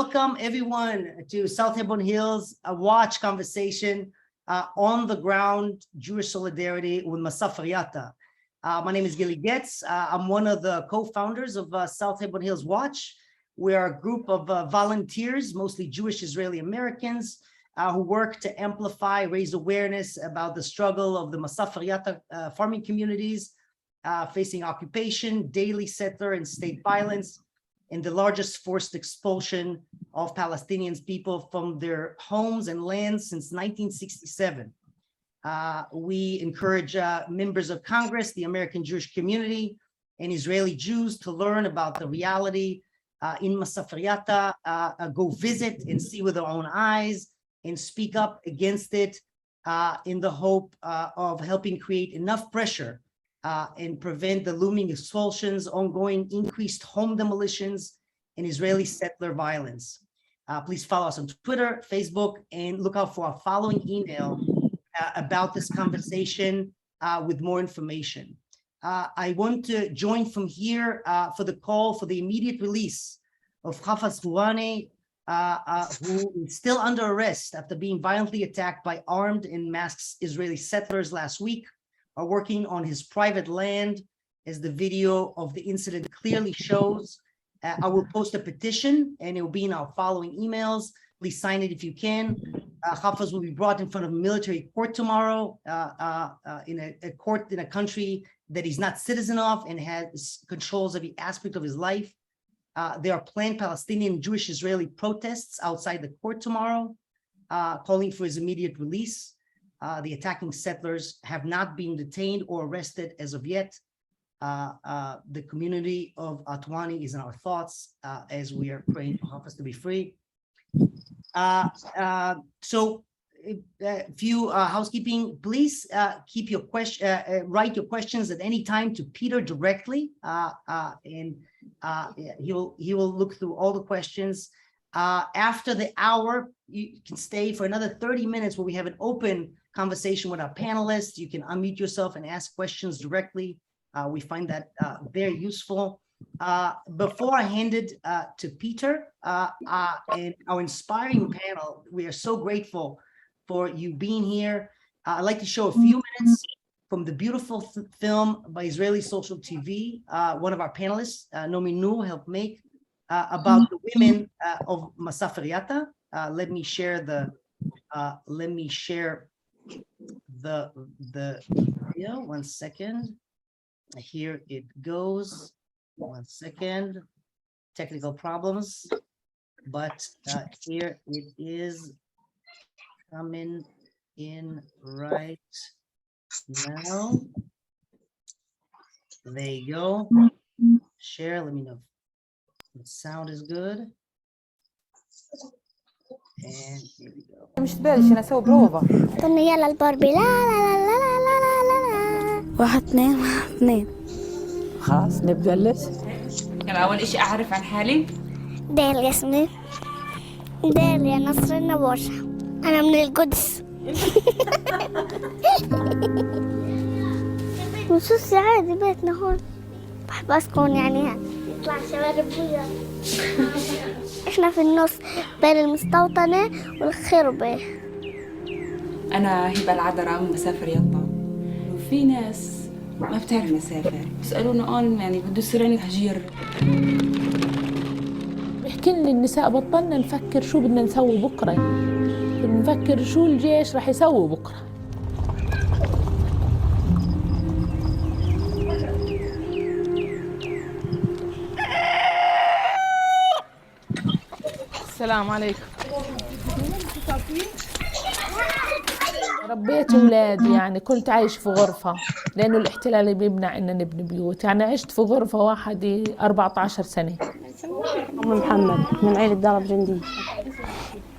welcome everyone to South Hebron Hills, a watch conversation on the ground, Jewish solidarity with Masafer Yatta. My name is Gilly Getz. I'm one of the co-founders of South Hebron Hills Watch. We are a group of volunteers, mostly Jewish Israeli Americans, who work to amplify, raise awareness about the struggle of the Masafer Yatta farming communities facing occupation, daily settler and state violence, and the largest forced expulsion of Palestinian people from their homes and lands since 1967. We encourage members of Congress, the American Jewish community, and Israeli Jews to learn about the reality in Masafer Yatta, go visit and see with their own eyes, and speak up against it in the hope of helping create enough pressure and prevent the looming expulsions, ongoing increased home demolitions, and Israeli settler violence. Please follow us on Twitter, Facebook, and look out for our following email about this conversation with more information. I want to join from here for the call for the immediate release of Hafez Fouane, who is still under arrest after being violently attacked by armed and masked Israeli settlers last week, are working on his private land, as the video of the incident clearly shows. I will post a petition and it will be in our following emails. Please sign it if you can. Hafez will be brought in front of a military court tomorrow in a court in a country that he's not citizen of and has controls every aspect of his life. There are planned Palestinian Jewish Israeli protests outside the court tomorrow, calling for his immediate release. The attacking settlers have not been detained or arrested as of yet. The community of Atwani is in our thoughts as we are praying for Hafez to be free. So a few housekeeping, please keep your write your questions at any time to Peter directly, and he will look through all the questions. After the hour, you can stay for another 30 minutes where we have an open conversation with our panelists. You can unmute yourself and ask questions directly. We find that very useful. Before I hand it to Peter and our inspiring panel, we are so grateful for you being here. I'd like to show a few minutes from the beautiful film by Israeli Social TV, one of our panelists, Nomi Nu, helped make, about the women of Masafer Yatta. Let me share the video. 1 second. Here it goes. 1 second. Technical problems, but here it is coming in right now. There you go. Share. Let me know if the sound is good. And here we go. مش تبالش انا اسوي بروفا. طني يلا الباربي لا لا لا لا لا لا لا. واحد اثنين. خلاص نبلش. يلا أول إشي أعرف عن حالي. دير ياسمين. دير يا نصر النبوشة. أنا من القدس. نصوصي عادي بيتنا هون. بحب أسكن يعني يطلع شباب أبويا. إحنا في النص بين المستوطنة والخربة. أنا هبة العذراء من مسافر يطا. وفي ناس ما بتعرف مسافر بيسألونا يعني بده يصير عندك هجير. بحكي لنا النساء بطلنا نفكر شو بدنا نسوي بكره، بنفكر شو الجيش رح يسوي بكره. السلام عليكم. ربيت أولادي، يعني كنت عايش في غرفة لأنه الاحتلال بيمنع إن نبني بيوت، يعني عشت في غرفة واحدة 14 سنة. أم محمد من عيلة درب جندي.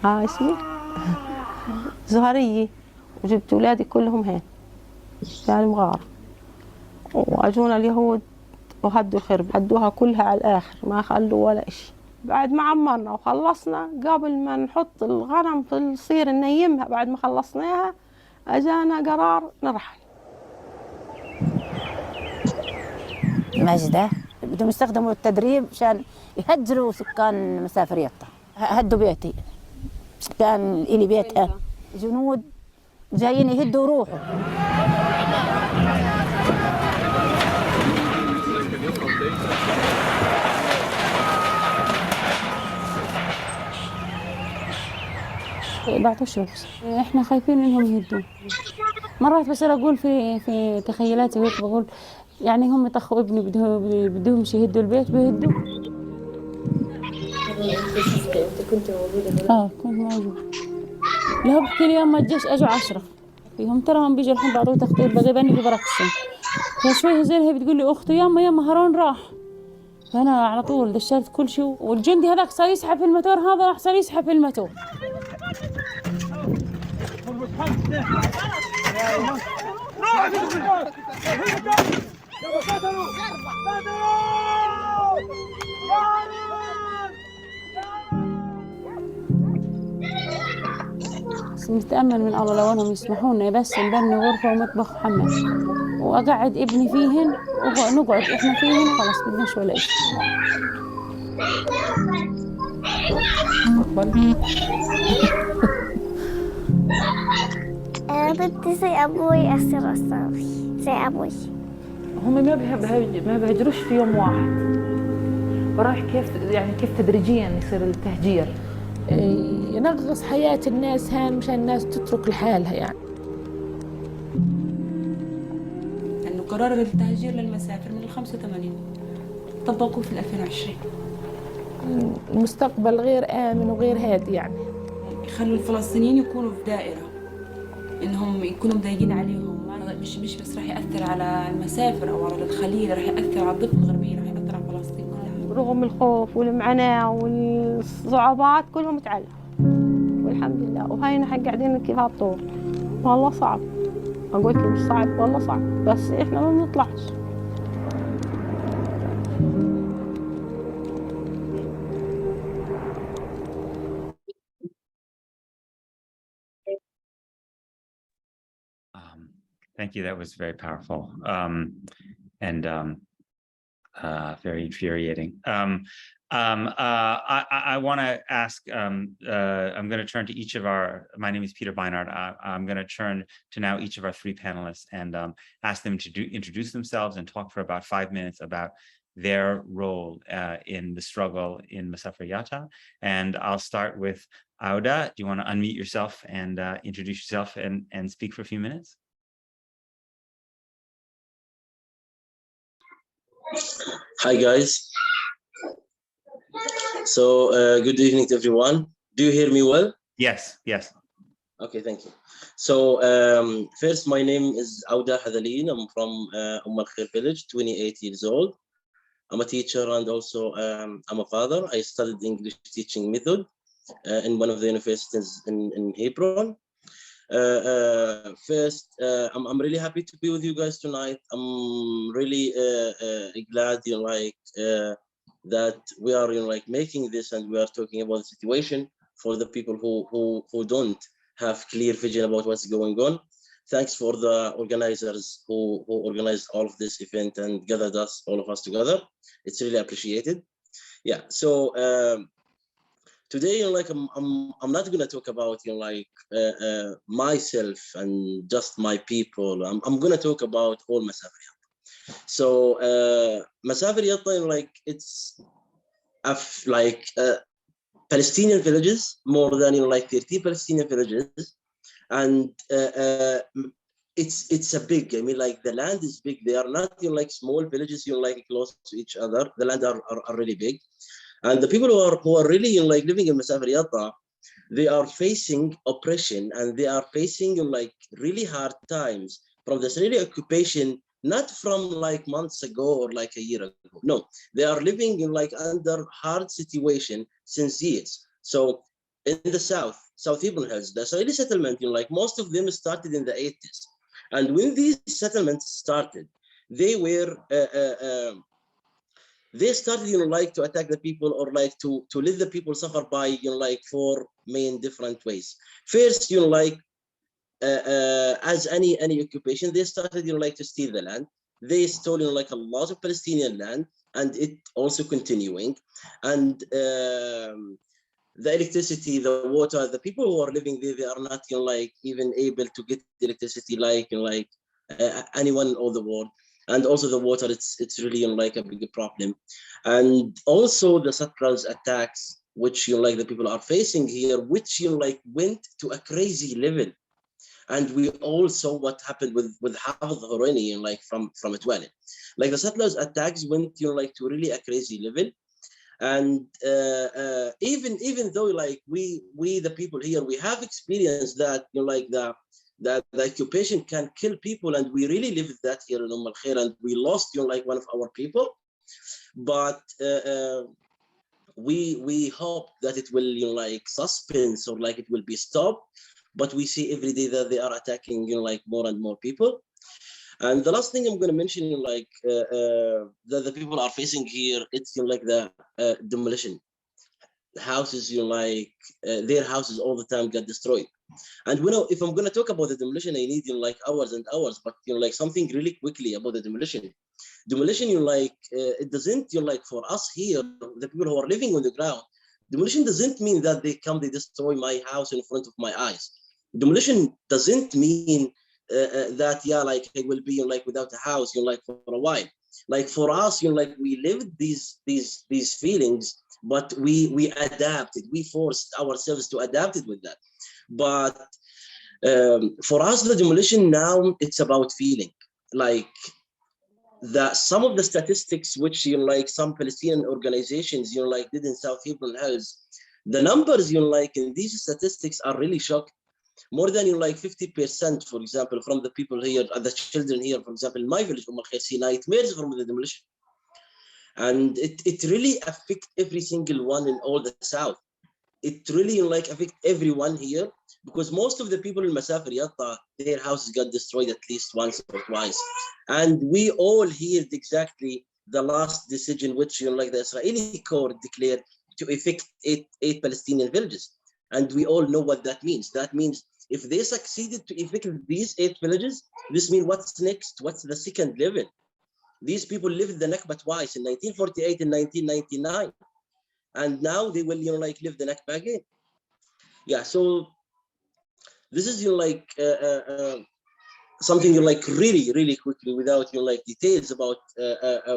اسمي زهرية، وجبت أولادي كلهم هين في المغارة، وأجونا اليهود وهدوا الخرب، هدوها كلها على الآخر ما خلوا ولا إشي. بعد ما عمرنا وخلصنا قبل ما نحط الغنم في الصير ننيمها، بعد ما خلصناها أجانا قرار نرحل. ماجدة بدهم يستخدموا التدريب عشان يهجروا سكان مسافر يطا. هدوا بيتي، كان إلي بيت جنود جايين يهدوا وروحوا. بعطوا شوكس، احنا خايفين انهم يهدوا. مرات بس اقول في تخيلاتي هيك بقول يعني هم طخوا ابني بدهم يهدوا البيت بيهدوا. انت كنت موجوده؟ كنت موجود. لا بحكي لي يوم ما الجيش اجوا 10 فيهم، تراهم بيجوا الحين بعضوا تخطيط بغيباني في برقصهم. فشوي زين هي بتقول لي اختي ياما هارون راح. فانا على طول دشرت كل شيء، والجندي هذاك صار يسحب في الموتور، هذا راح صار يسحب في الموتور. بس نتأمل من الله لو انهم يسمحوا لنا بس نبني غرفة ومطبخ وحمام واقعد ابني فيهن ونقعد احنا فيهن، خلاص بدناش ولا شيء. بدي زي أبوي أصير أسوي زي أبوي. هم ما بيهجروش في يوم واحد، وراح كيف تدريجيا يصير التهجير، ينغص حياة الناس هان مشان الناس تترك لحالها يعني. انه قرار التهجير للمسافر من ال 85 طبقوه في 2020. المستقبل غير آمن وغير هادي يعني. يخلوا الفلسطينيين يكونوا في دائرة، انهم يكونوا مضايقين عليهم، مش بس راح يأثر على المسافر او على الخليل، راح يأثر على الضفة الغربية، راح يأثر على فلسطين كلها. رغم الخوف والمعاناة والصعوبات كلهم تعلم والحمد لله. وهاي نحن قاعدين كيف هالطور، والله صعب، اقول لك مش صعب والله صعب، بس احنا ما بنطلعش. Thank you. That was very powerful and very infuriating. I want to ask, I'm going to turn to each of my name is Peter Beinart. I'm going to turn to now each of our three panelists and ask them to introduce themselves and talk for about 5 minutes about their role in the struggle in Masafer Yatta. And I'll start with Auda. Do you want to unmute yourself and introduce yourself and speak for a few minutes? Hi guys. So good evening to everyone. Do you hear me well? Yes. Okay, thank you. So first, my name is Auda Hadalin. I'm from Al Khair village, 28 years old. I'm a teacher and also I'm a father. I studied English teaching method in one of the universities in Hebron. First, I'm really happy to be with you guys tonight. I'm really glad that we are making this and we are talking about the situation for the people who don't have clear vision about what's going on. Thanks for the organizers who organized all of this event and gathered all of us together. It's really appreciated. Yeah. So today, I'm not going to talk about myself and just my people. I'm going to talk about all Masafer Yatta. So Masafer Yatta, it's Palestinian villages, more than 30 Palestinian villages, and it's a big. I mean, the land is big. They are not small villages, close to each other. The land are really big. And the people who are really living in Masafer Yatta, they are facing oppression and they are facing really hard times from the Israeli occupation, not from months ago or a year ago. No, they are living in under hard situation since years. So in the South Hebron Hills, the Israeli settlement, most of them started in the 80s. And when these settlements started, they were they started to attack the people or to let the people suffer by 4 main different ways. First, as any occupation, they started to steal the land. They stole a lot of Palestinian land, and it also continuing. And the electricity, the water, the people who are living there, they are not like even able to get electricity like anyone in the world. And also the water, it's really like a big problem. And also the settlers attacks, which like the people are facing here, which like went to a crazy level. And we all saw what happened with Hafez Hurani, like from Twali. Like the settlers attacks went like to really a crazy level. And even though like we the people here, we have experienced that like the occupation can kill people, and we really lived that here in Al Khair, and we lost like one of our people. But we hope that it will like suspense, or like it will be stopped. But we see every day that they are attacking like more and more people. And the last thing I'm going to mention, like that the people are facing here, it's like the demolition. The houses, like their houses all the time get destroyed. And if I'm going to talk about the demolition, I need like hours and hours. But like something really quickly about the demolition. Demolition, like it doesn't like for us here, the people who are living on the ground. Demolition doesn't mean that they destroy my house in front of my eyes. Demolition doesn't mean that like I will be like without a house like for a while. Like for us, like we lived these feelings, but we adapted. We forced ourselves to adapt it with that. But for us, the demolition now, it's about feeling. Like some of the statistics which like some Palestinian organizations like did in South Hebron Hills, the numbers like in these statistics are really shocking. More than like 50%, for example, from the people here, the children here, for example, in my village, see nightmares from the demolition. And it really affects every single one in all the South. It really like affects everyone here, because most of the people in Masafer Yatta, their houses got destroyed at least once or twice. And we all heard exactly the last decision, which like the Israeli court declared to evict eight Palestinian villages. And we all know what that means. That means if they succeeded to evict these 8 villages, this means what's next? What's the second level? These people lived the Nakba twice, in 1948 and 1999. And now they will like live the Nakba again. Yeah, so this is like something like really quickly, without like details about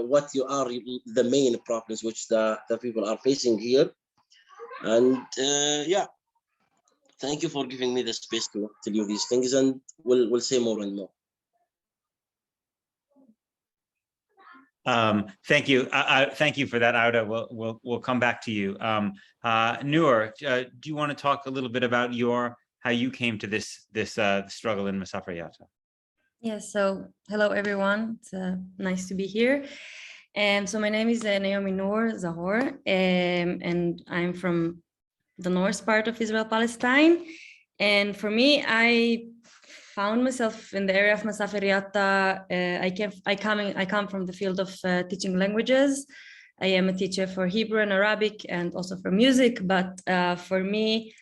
what are the main problems which the people are facing here. And yeah. Thank you for giving me the space to tell you these things, and we'll say more and more. Thank you. Thank you for that, Auda. We'll come back to you. Noor, do you want to talk a little bit about how you came to this struggle in Masafer Yatta? Yes. So hello everyone. It's nice to be here. So my name is Naomi Noor Zahor, and I'm from the north part of Israel, Palestine. And for me, I found myself in the area of Masafer Yatta. I come from the field of teaching languages. I am a teacher for Hebrew and Arabic, and also for music. But for me,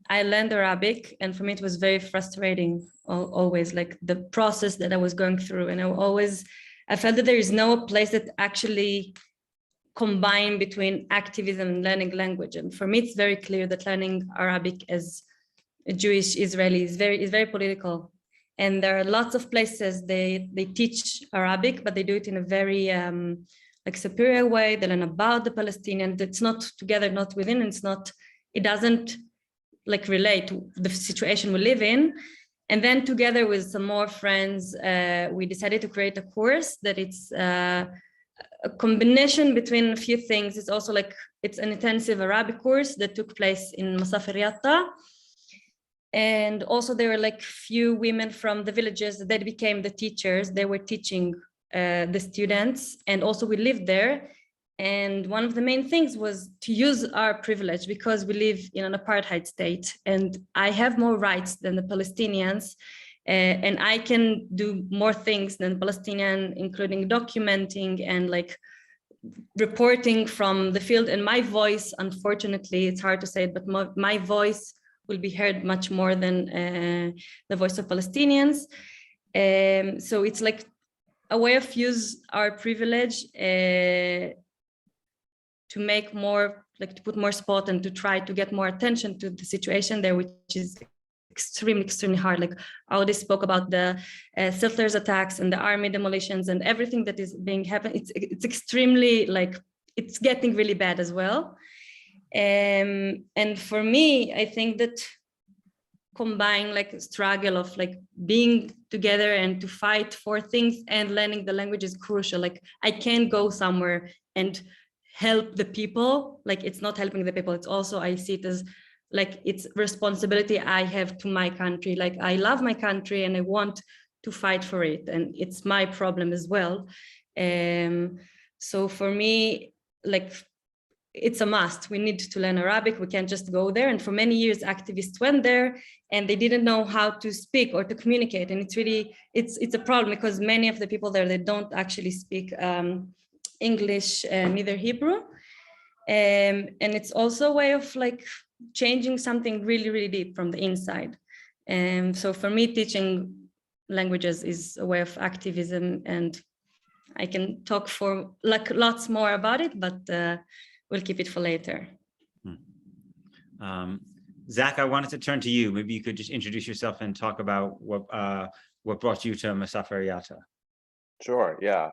I learned Arabic, and for me, it was very frustrating always, like the process that I was going through. And I felt that there is no place that actually combine between activism and learning language. And for me, it's very clear that learning Arabic as a Jewish Israeli is very political. And there are lots of places they teach Arabic, but they do it in a very like superior way. They learn about the Palestinians. It's not together, not within. It doesn't like relate to the situation we live in. And then together with some more friends, we decided to create a course that it's a combination between a few things. It's also like, it's an intensive Arabic course that took place in Masafer Yatta. And also there were like few women from the villages that became the teachers. They were teaching the students, and also we lived there. And one of the main things was to use our privilege, because we live in an apartheid state, and I have more rights than the Palestinians. And I can do more things than Palestinian, including documenting and like reporting from the field. And my voice, unfortunately, it's hard to say it, but my voice will be heard much more than the voice of Palestinians. So it's like a way of use our privilege to make more to put more spot and to try to get more attention to the situation there, which is extremely hard. Like I already spoke about the settlers attacks and the army demolitions and everything that is being happened. It's extremely like, it's getting really bad as well. And for me, I think that combine like a struggle of like being together and to fight for things and learning the language is crucial. Like I can't go somewhere and help the people. Like it's not helping the people. It's also, I see it as like it's responsibility I have to my country. Like I love my country and I want to fight for it. And it's my problem as well. So for me, like it's a must. We need to learn Arabic. We can't just go there. And for many years, activists went there and they didn't know how to speak or to communicate. And it's really, it's a problem because many of the people there, they don't actually speak English, neither Hebrew. And it's also a way of like changing something really deep from the inside. And so for me, teaching languages is a way of activism, and I can talk for like lots more about it, but we'll keep it for later. Zach, I wanted to turn to you. Maybe you could just introduce yourself and talk about what brought you to Masafer Yatta. Sure, yeah.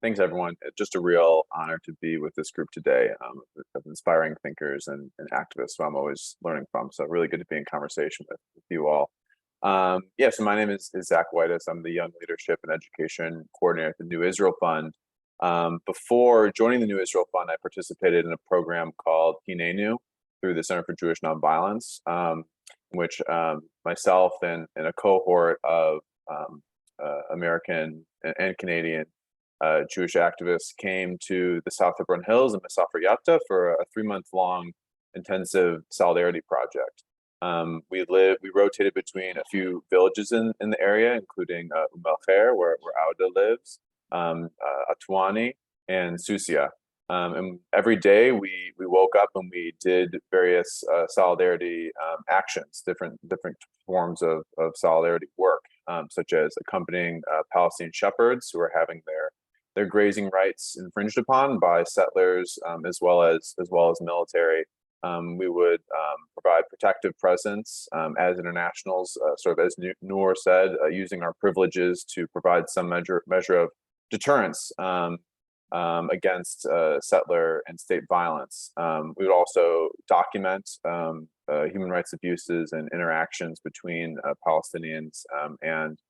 Thanks, everyone. It's just a real honor to be with this group today of inspiring thinkers and activists who I'm always learning from. So really good to be in conversation with you all. Yeah, so my name is Zach Whitus. I'm the Young Leadership and Education Coordinator at the New Israel Fund. Before joining the New Israel Fund, I participated in a program called Hinenu through the Center for Jewish Nonviolence, in which myself and a cohort of American and Canadian Jewish activists came to the South Hebron Hills in Masafer Yatta for a 3-month-long intensive solidarity project. We rotated between a few villages in the area, including Masafer, where Auda lives, Atuani, and Susia. And every day we woke up and we did various solidarity actions, different forms of solidarity work, such as accompanying Palestinian shepherds who are having their grazing rights infringed upon by settlers, as well as military. We would provide protective presence as internationals, sort of as Noor said, using our privileges to provide some measure of deterrence against settler and state violence. We would also document human rights abuses and interactions between Palestinians and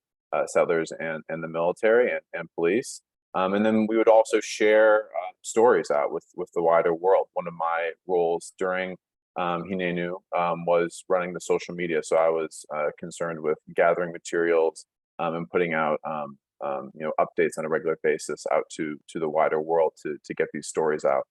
settlers and the military and police. And then we would also share stories out with the wider world. One of my roles during Hinenu was running the social media. So I was concerned with gathering materials and putting out updates on a regular basis out to the wider world to get these stories out.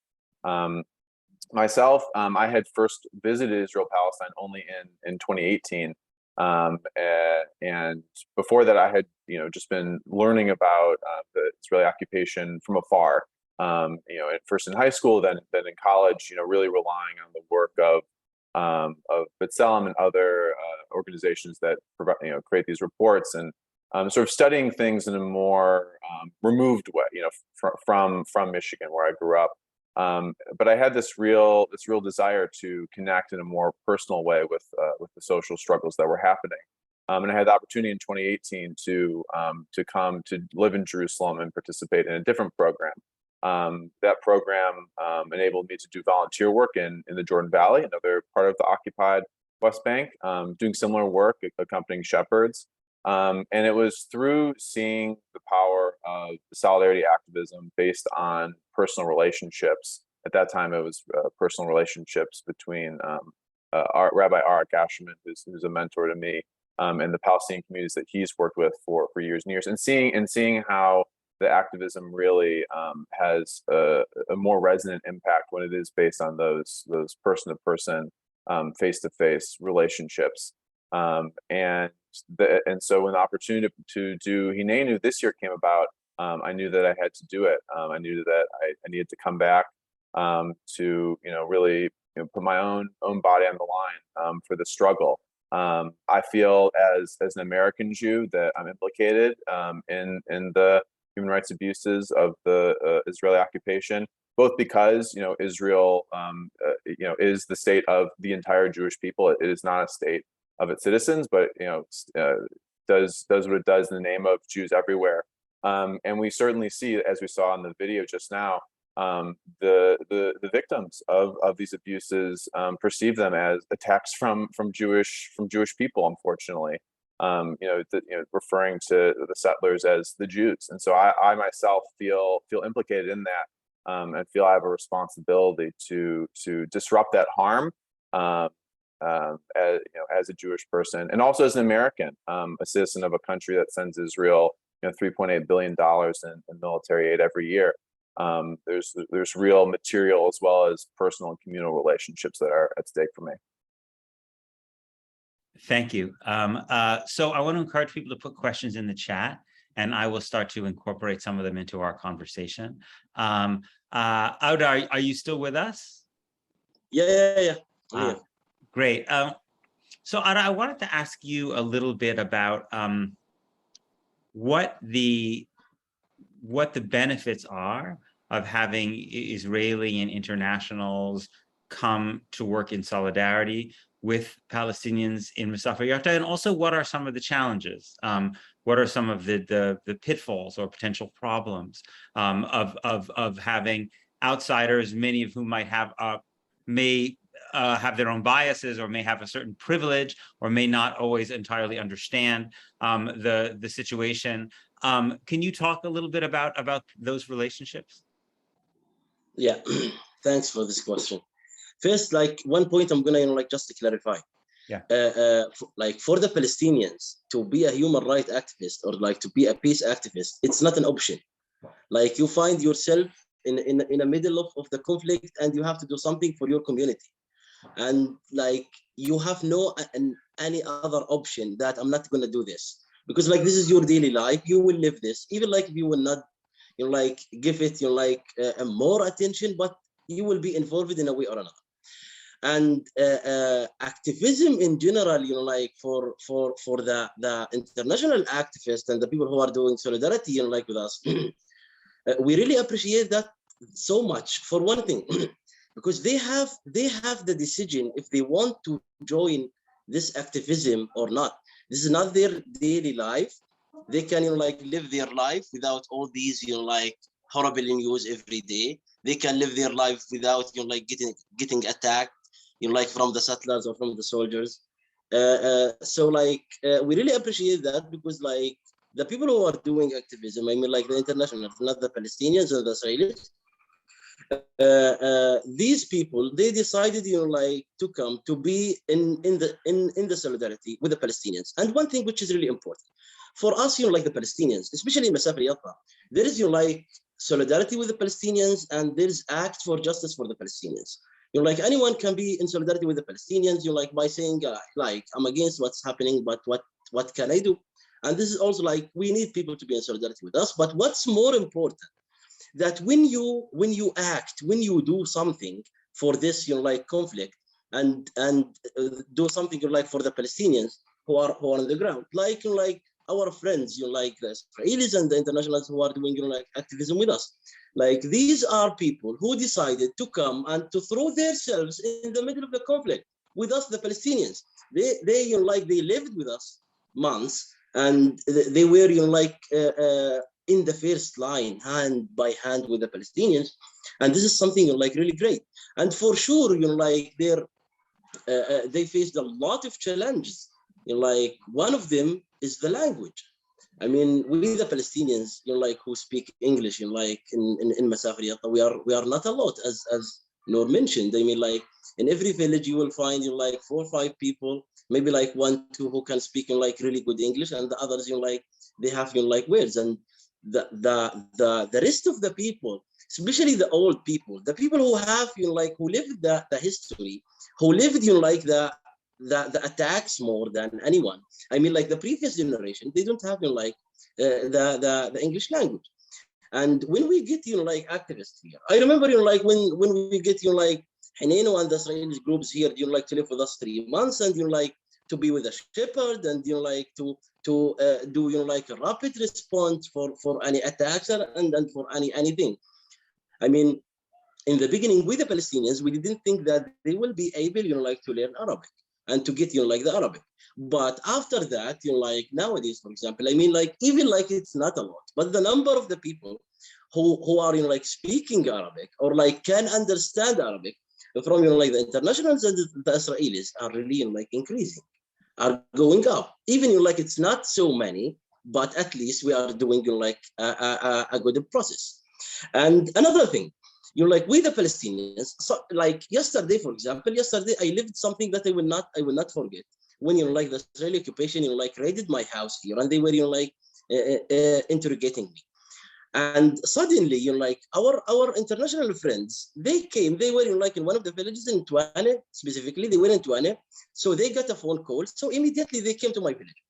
Myself, I had first visited Israel Palestine only in 2018. And before that, I had just been learning about the Israeli occupation from afar. At first in high school, then in college. Really relying on the work of B'Tselem and other organizations that provide, create these reports, and sort of studying things in a more removed way. From Michigan, where I grew up. But I had this real desire to connect in a more personal way with the social struggles that were happening. And I had the opportunity in 2018 to come to live in Jerusalem and participate in a different program. That program enabled me to do volunteer work in the Jordan Valley, another part of the occupied West Bank, doing similar work, accompanying shepherds. And it was through seeing the power of solidarity activism based on personal relationships. At that time, it was personal relationships between Rabbi Arik Asherman, who's a mentor to me, and the Palestinian communities that he's worked with for years and years, and seeing how the activism really has a more resonant impact when it is based on those person-to-person, face-to-face relationships. And so when the opportunity to do Hinenu this year came about, I knew that I had to do it. I knew that I needed to come back to really put my own body on the line for the struggle. I feel as an American Jew that I'm implicated in the human rights abuses of the Israeli occupation, both because Israel is the state of the entire Jewish people. It is not a state of its citizens, but does what it does in the name of Jews everywhere. And we certainly see, as we saw in the video just now, the victims of these abuses perceive them as attacks from Jewish people, unfortunately. Referring to the settlers as the Jews, and so I myself feel implicated in that, and feel I have a responsibility to disrupt that harm, as a Jewish person, and also as an American, a citizen of a country that sends Israel $3.8 billion in military aid every year. There's real material as well as personal and communal relationships that are at stake for me. Thank you. So I want to encourage people to put questions in the chat, and I will start to incorporate some of them into our conversation. Auda, are you still with us? Yeah. Great. So Auda, I wanted to ask you a little bit about what the benefits are of having Israeli and internationals come to work in solidarity with Palestinians in Masafer Yatta, and also what are some of the challenges? What are some of the pitfalls or potential problems of having outsiders, many of whom may have their own biases, or may have a certain privilege, or may not always entirely understand the situation? Can you talk a little bit about those relationships? Yeah, thanks for this question. First, like one point I'm gonna just to clarify. Yeah. Like for the Palestinians to be a human rights activist or like to be a peace activist, it's not an option. Like you find yourself in the middle of the conflict, and you have to do something for your community, and like you have no any other option that I'm not gonna do this, because like this is your daily life. You will live this, even like if you will not like give it more attention, but you will be involved in a way or another. And activism in general, like for the international activists and the people who are doing solidarity, like with us, we really appreciate that so much. For one thing, because they have the decision if they want to join this activism or not. This is not their daily life. They can like live their life without all these like horrible news every day. They can live their life without like getting attacked, like from the settlers or from the soldiers. So like we really appreciate that, because like the people who are doing activism, I mean like the international, not the Palestinians or the Israelis, these people, they decided like to come to be in the solidarity with the Palestinians. And one thing which is really important for us, like the Palestinians, especially in Masafer Yatta, there is like solidarity with the Palestinians, and there's act for justice for the Palestinians. Like anyone can be in solidarity with the Palestinians, like by saying like I'm against what's happening, but what can I do? And this is also like we need people to be in solidarity with us. But what's more important, that when you act, when you do something for this like conflict, and do something like for the Palestinians who are on the ground, like our friends, like the Israelis and the internationals who are doing like activism with us. Like these are people who decided to come and to throw themselves in the middle of the conflict with us, the Palestinians. They lived with us months, and they were like in the first line, hand by hand with the Palestinians. And this is something like really great. And for sure, like they faced a lot of challenges. Like one of them is the language. I mean, we the Palestinians, like who speak English, like in Masafer Yatta, we are not a lot, as Noor mentioned. I mean, like in every village you will find like 4 or 5 people, maybe like 1, 2 who can speak like really good English, and the others like they have like words. And the rest of the people, especially the old people, the people who have like who lived the history, who lived like the attacks more than anyone. I mean, like the previous generation, they don't have like the English language. And when we get like activists here, I remember like when we get like Haneno and the Israeli groups here, like to live with us 3 months, and like to be with a shepherd, and like to do like a rapid response for any attacks and for anything. I mean, in the beginning with the Palestinians, we didn't think that they will be able, like to learn Arabic and to get, like the Arabic. But after that, like nowadays, for example, I mean, like even like it's not a lot, but the number of the people who are, like speaking Arabic or like can understand Arabic from, like the internationals and the Israelis are really, like increasing, are going up. Even, like it's not so many, but at least we are doing, like a good process. And another thing, like with the Palestinians, so like yesterday, for example, I lived something that I will not forget. When, like the Israeli occupation, like raided my house here, and they were, like interrogating me. And suddenly, like our international friends, they came, they were, like in one of the villages in Tuane, specifically, they were in Tuane. So they got a phone call. So immediately they came to my village.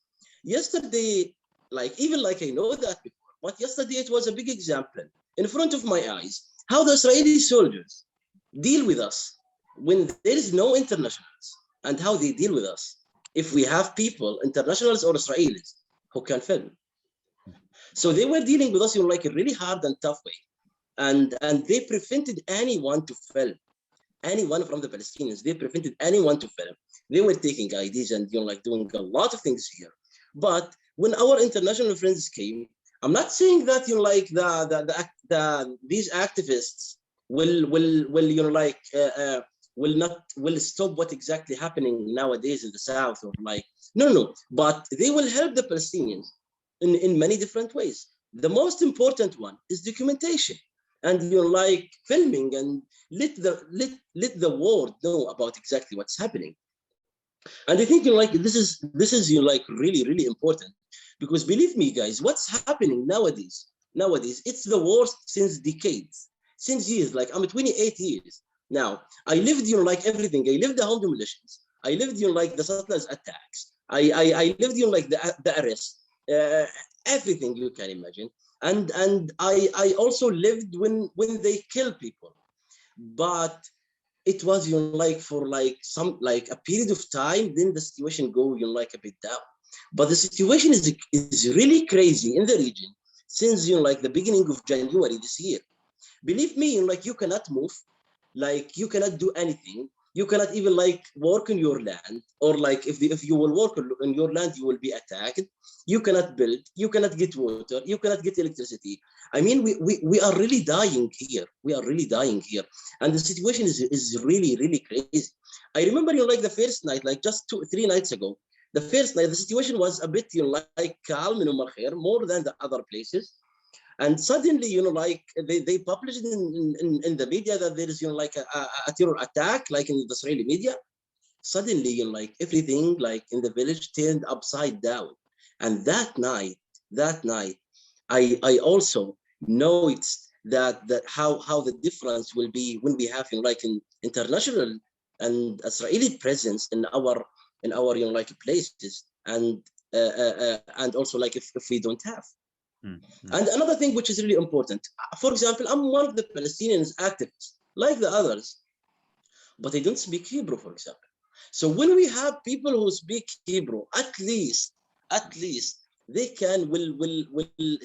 Yesterday, like even like I know that before, but yesterday it was a big example in front of my eyes, how the Israeli soldiers deal with us when there is no internationals, and how they deal with us if we have people, internationals or Israelis, who can film. So they were dealing with us in, like a really hard and tough way. And they prevented anyone to film. Anyone from the Palestinians, they prevented anyone to film. They were taking IDs and, like doing a lot of things here. But when our international friends came, I'm not saying that, like these activists will stop what exactly happening nowadays in the South, or like no, but they will help the Palestinians in many different ways. The most important one is documentation, and like filming, and let the world know about exactly what's happening. And I think, like this is like really important, because believe me, guys, what's happening nowadays, it's the worst since decades, since years. Like I'm 28 years now. I lived, like everything. I lived the home demolitions. I lived, like the settlers attacks. I lived, like the arrest, everything you can imagine. And I also lived when they kill people. But it was, like for like some, like a period of time, then the situation go, like a bit down. But the situation is really crazy in the region since, like the beginning of January this year. Believe me, like you cannot move, like you cannot do anything. You cannot even like work on your land, or like if you will work on your land, you will be attacked. You cannot build, you cannot get water, you cannot get electricity. I mean, we are really dying here. We are really dying here. And the situation is really crazy. I remember, like the first night, like just 2-3 nights ago, the first night, the situation was a bit, like calm in Umm al-Khair, more than the other places. And suddenly, like they published in the media that there is, like a terror attack, like in the Israeli media. Suddenly, like everything, like in the village, turned upside down. And that night, I also noticed that how the difference will be when we have, like an international and Israeli presence in our like places, and also like if we don't have. And another thing which is really important, for example, I'm one of the Palestinian activists, like the others, but I don't speak Hebrew, for example. So when we have people who speak Hebrew, at least they will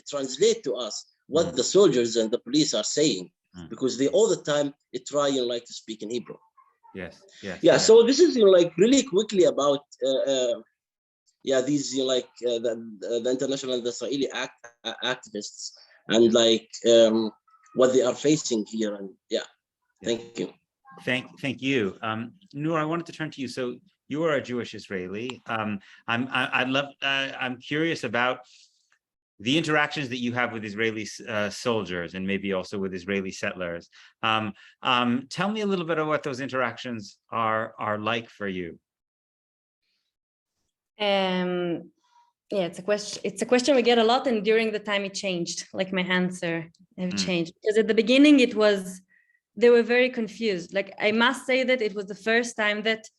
translate to us what the soldiers and the police are saying, because they all the time try, like to speak in Hebrew. Yes. So this is, like really quickly about these, like the international and the Israeli activists, and like what they are facing here. And thank you. Thank you. Noor, I wanted to turn to you. So you are a Jewish Israeli. I'm curious about the interactions that you have with Israeli soldiers, and maybe also with Israeli settlers. Tell me a little bit about what those interactions are like for you. It's a question we get a lot, and during the time it changed, like my answer have changed, because at the beginning they were very confused. Like I must say that it was the first time that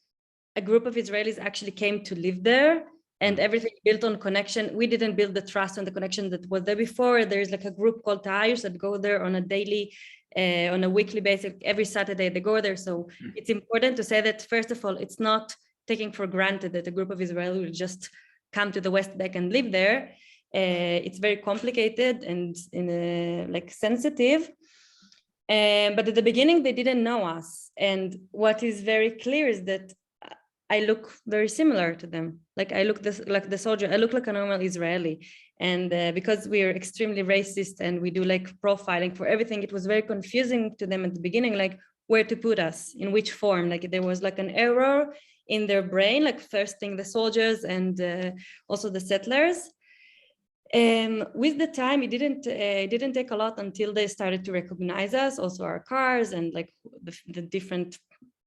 a group of Israelis actually came to live there, and everything built on connection. We didn't build the trust and the connection that was there before. There's like a group called Ta'ayush that go there on a daily, on a weekly basis. Every Saturday they go there. So it's important to say that, first of all, it's not taking for granted that a group of Israelis will just come to the West Bank and live there. It's very complicated and like sensitive. But at the beginning, they didn't know us. And what is very clear is that I look very similar to them. Like I look like the soldier, I look like a normal Israeli. And because we are extremely racist and we do like profiling for everything, it was very confusing to them at the beginning, like where to put us, in which form. Like there was like an error in their brain, like first thing the soldiers and also the settlers. With the time, it didn't take a lot until they started to recognize us, also our cars and like the different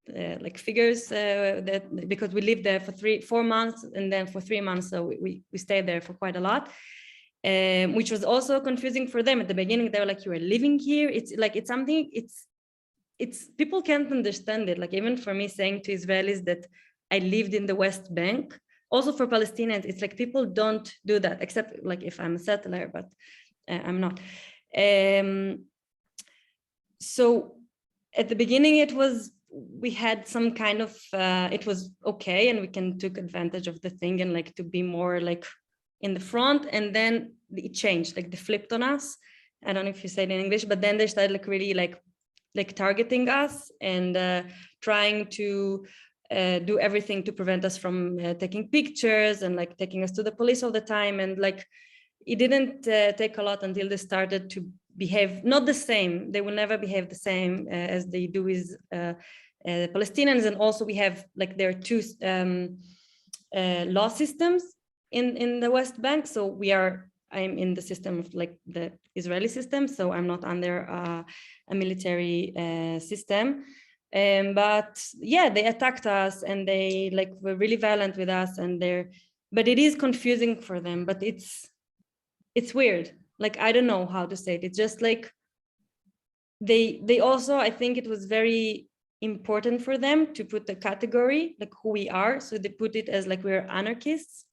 like figures that, because we lived there for 4 months and then for 3 months, so we stayed there for quite a lot, which was also confusing for them at the beginning. They were like, you are living here. It's like, it's something, it's people can't understand it. Like even for me saying to Israelis that I lived in the West Bank, also for Palestinians, it's like people don't do that, except like if I'm a settler, but I'm not. So at the beginning, we had some kind of, it was okay, and we can took advantage of the thing and like to be more like in the front, and then it changed, like they flipped on us. I don't know if you say it in English, but then they started like really like targeting us and trying to do everything to prevent us from taking pictures and like taking us to the police all the time. And like it didn't take a lot until they started to behave not the same. They will never behave the same as they do with Palestinians. And also we have like there are two law systems in the West Bank. So I'm in the system of like the Israeli system, so I'm not under a military system. But yeah, they attacked us and they like were really violent with us, and but it is confusing for them. But it's weird. Like I don't know how to say it. It's just like they also, I think it was very important for them to put the category like who we are. So they put it as like we're anarchists,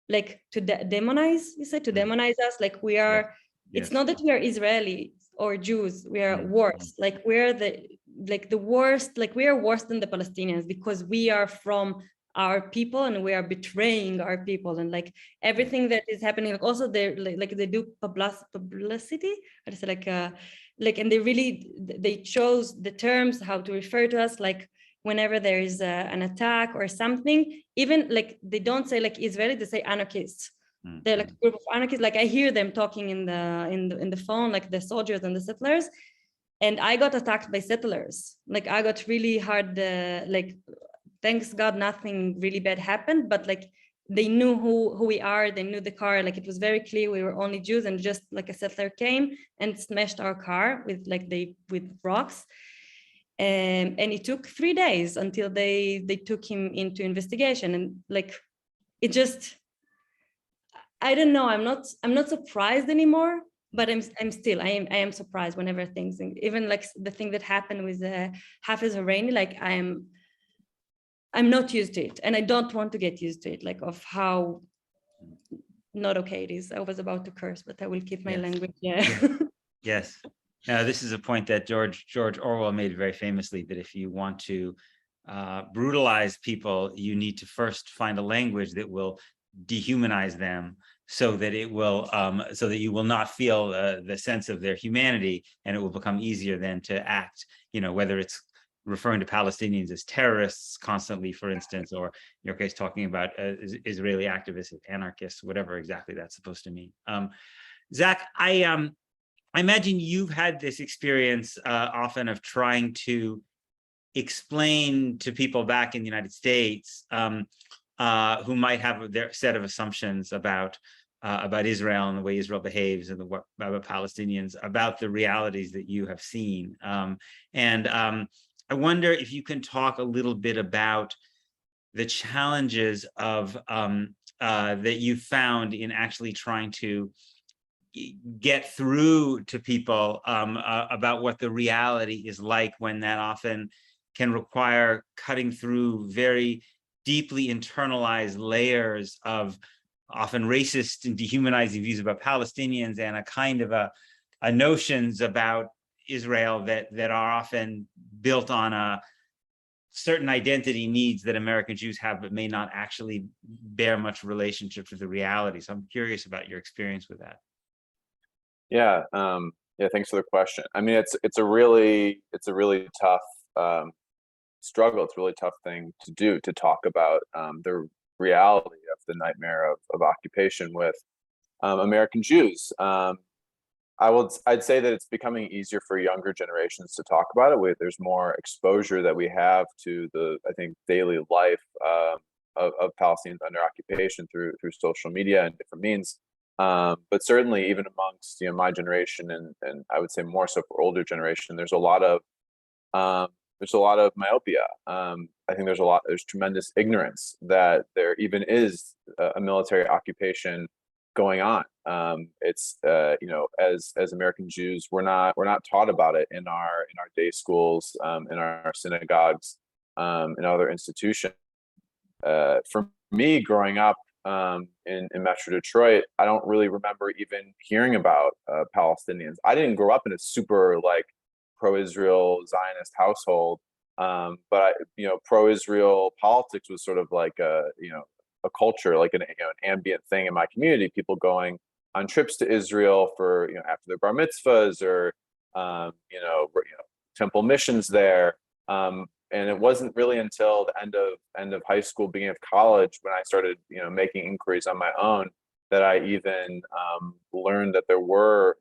like to demonize, you said, to demonize us, like we are, it's not that we are Israeli or Jews, we are worse, like we're the worst, like we are worse than the Palestinians because we are from our people and we are betraying our people, and like everything that is happening, like also they're like they do publicity, I just like, and they chose the terms how to refer to us, like whenever there is an attack or something, even like they don't say like Israeli, they say anarchists. They're like a group of anarchists. Like I hear them talking in the phone, like the soldiers and the settlers. And I got attacked by settlers. Like I got really hard, like thanks God, nothing really bad happened, but like they knew who we are, they knew the car, like it was very clear we were only Jews, and just like a settler came and smashed our car with rocks. And it took 3 days until they took him into investigation. And like it just, I don't know, I'm not surprised anymore, but I am surprised whenever things, even like the thing that happened with Hafiz Horaini, like I'm not used to it, and I don't want to get used to it, like of how not okay it is. I was about to curse, but I will keep my language. Yes. Now, this is a point that George Orwell made very famously, that if you want to brutalize people, you need to first find a language that will dehumanize them, so that it will, so that you will not feel the sense of their humanity, and it will become easier then to act. You know, whether it's referring to Palestinians as terrorists constantly, for instance, or in your case talking about Israeli activists as anarchists, whatever exactly that's supposed to mean. Zach, I imagine you've had this experience often of trying to explain to people back in the United States who might have their set of assumptions about Israel and the way Israel behaves, and about Palestinians, about the realities that you have seen. I wonder if you can talk a little bit about the challenges of that you found in actually trying to get through to people about what the reality is like, when that often can require cutting through very deeply internalized layers of often racist and dehumanizing views about Palestinians, and a kind of a notions about Israel that are often built on a certain identity needs that American Jews have, but may not actually bear much relationship to the reality. So I'm curious about your experience with that. Yeah, Yeah, thanks for the question. I mean, it's a really tough struggle. It's a really tough thing to do, to talk about the reality of the nightmare of occupation with American Jews. I'd say that it's becoming easier for younger generations to talk about it. There's more exposure that we have to the, I think, daily life of Palestinians under occupation through social media and different means. But certainly, even amongst my generation, and I would say more so for older generation, there's a lot of myopia. I think there's tremendous ignorance that there even is a military occupation going on. It's as American Jews, we're not taught about it in our day schools, in our synagogues, in other institutions. For me, growing up in Metro Detroit, I don't really remember even hearing about Palestinians. I didn't grow up in a super pro-Israel Zionist household, but pro-Israel politics was sort of like a culture, like an ambient thing in my community. People going on trips to Israel for after their bar mitzvahs or temple missions there. And it wasn't really until the end of high school, beginning of college, when I started making inquiries on my own, that I even learned that there were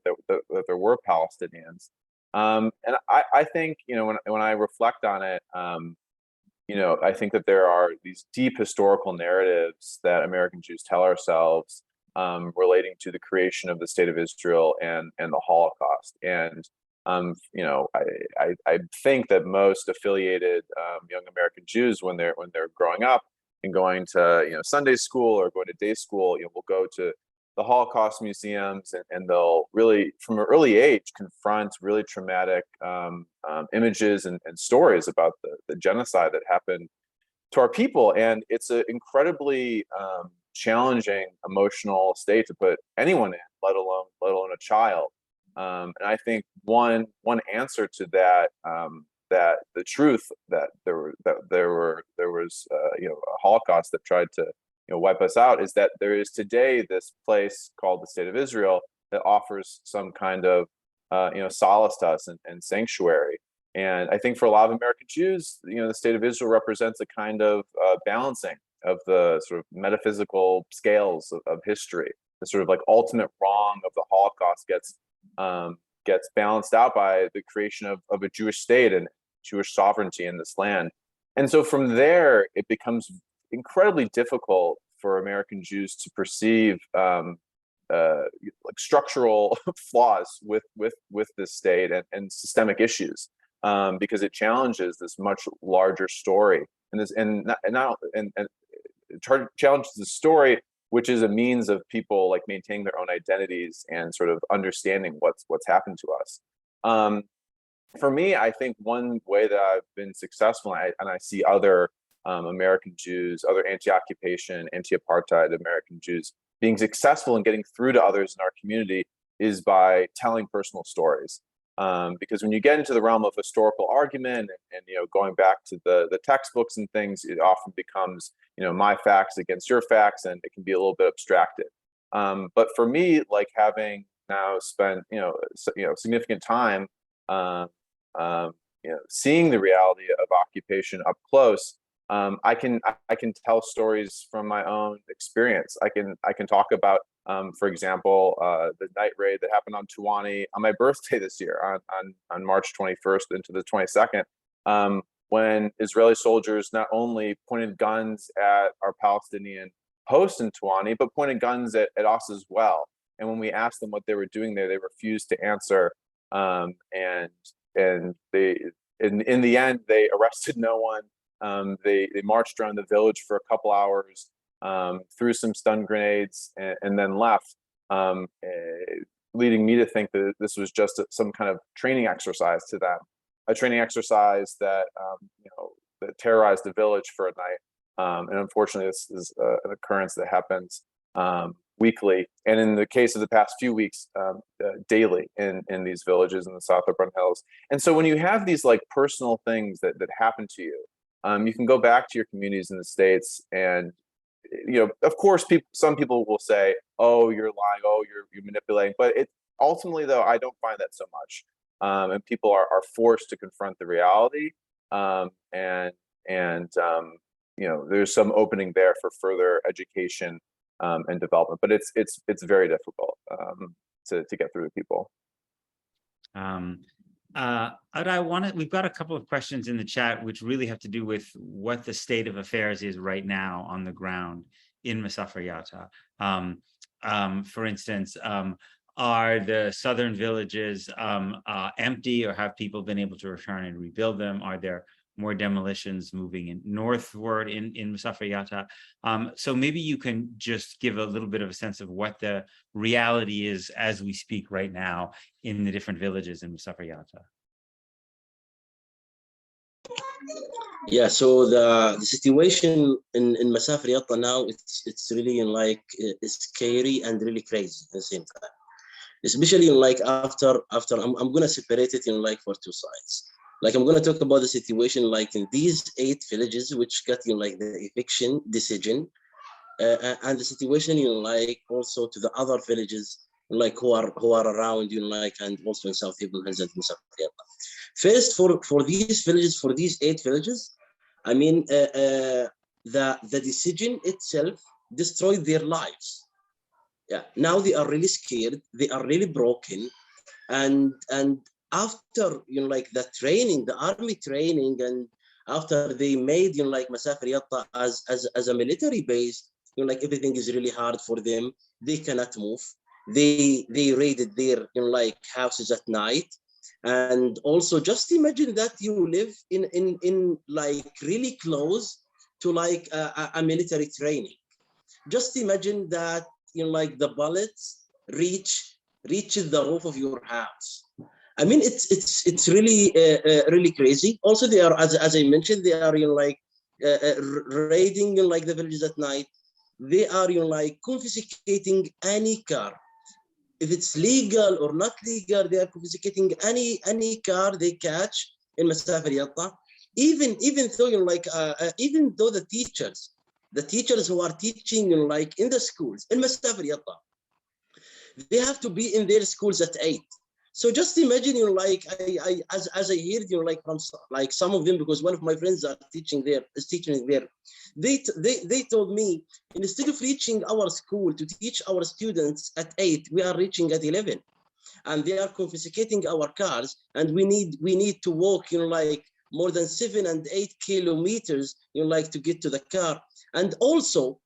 Palestinians. And I think when I reflect on it, I think that there are these deep historical narratives that American Jews tell ourselves relating to the creation of the state of Israel and the Holocaust. And I think that most affiliated young American Jews, when they're growing up and going to Sunday school or going to day school, will go to the Holocaust museums, and they'll really, from an early age, confront really traumatic images and stories about the genocide that happened to our people. And it's an incredibly challenging emotional state to put anyone in, let alone a child. And I think one answer to that, that the truth that there was a Holocaust that tried to wipe us out, is that there is today this place called the State of Israel that offers some kind of solace to us and sanctuary. And I think for a lot of American Jews, the State of Israel represents a kind of balancing of the sort of metaphysical scales of history. The sort of ultimate wrong of the Holocaust gets balanced out by the creation of a Jewish state and Jewish sovereignty in this land. And so from there, it becomes incredibly difficult for American Jews to perceive structural flaws with this state and systemic issues, because it challenges this much larger story, and challenges the story, which is a means of people maintaining their own identities and sort of understanding what's happened to us. For me, I think one way that I've been successful, and I see other American Jews, other anti-occupation, anti-apartheid American Jews being successful in getting through to others in our community, is by telling personal stories. Because when you get into the realm of historical argument and going back to the textbooks and things, it often becomes my facts against your facts, and it can be a little bit abstracted. But for me, having now spent significant time seeing the reality of occupation up close, I can tell stories from my own experience. I can talk about, for example, the night raid that happened on Tuwani on my birthday this year, on March 21st into the 22nd, when Israeli soldiers not only pointed guns at our Palestinian post in Tuwani, but pointed guns at us as well. And when we asked them what they were doing there, they refused to answer. And they, in the end, they arrested no one. They marched around the village for a couple hours, threw some stun grenades, and then left, leading me to think that this was just some kind of training exercise to them, a training exercise that that terrorized the village for a night. And unfortunately, this is an occurrence that happens weekly, and in the case of the past few weeks, daily in these villages in the South Urban Hills. And so when you have these personal things that happen to you, you can go back to your communities in the States, and of course, some people will say, "Oh, you're lying. Oh, you're manipulating." But ultimately, though, I don't find that so much. And people are forced to confront the reality. You know, there's some opening there for further education and development, but it's very difficult to get through to people. We've got a couple of questions in the chat which really have to do with what the state of affairs is right now on the ground in Masafer Yatta. For instance, are the southern villages empty, or have people been able to return and rebuild them? Are there more demolitions moving in northward in Masafer Yatta? So maybe you can just give a little bit of a sense of what the reality is as we speak right now in the different villages in Masafer Yatta. Yeah, so the situation in Masafer Yatta now, it's really like scary and really crazy at the same time. Especially like after I'm gonna separate it in like for two sides. Like I'm gonna talk about the situation like in these 8 villages which got like the eviction decision, and the situation like also to the other villages like who are around like, and also in South Table Hills and Masafer Yatta. First, for these villages, for these 8 villages, I mean, the decision itself destroyed their lives. Yeah, now they are really scared. They are really broken, and after like the training, the army training, and after they made like Masafer Yatta as a military base, like everything is really hard for them. They cannot move. They raided their like houses at night. And also just imagine that you live in like really close to like a military training. Just imagine that like the bullets reaches the roof of your house. I mean, it's really really crazy. Also, they are, as I mentioned, they are like raiding like the villages at night. They are like confiscating any car. If it's legal or not legal, they are confiscating any car they catch in Masafer Yatta. Even though like even though the teachers who are teaching like in the schools in Masafer Yatta, they have to be in their schools at 8. So just imagine like as I heard like from like some of them, because one of my friends is teaching there. They told me, instead of reaching our school to teach our students at 8, we are reaching at 11, and they are confiscating our cars, and we need to walk like more than 7 and 8 kilometers like to get to the car. And also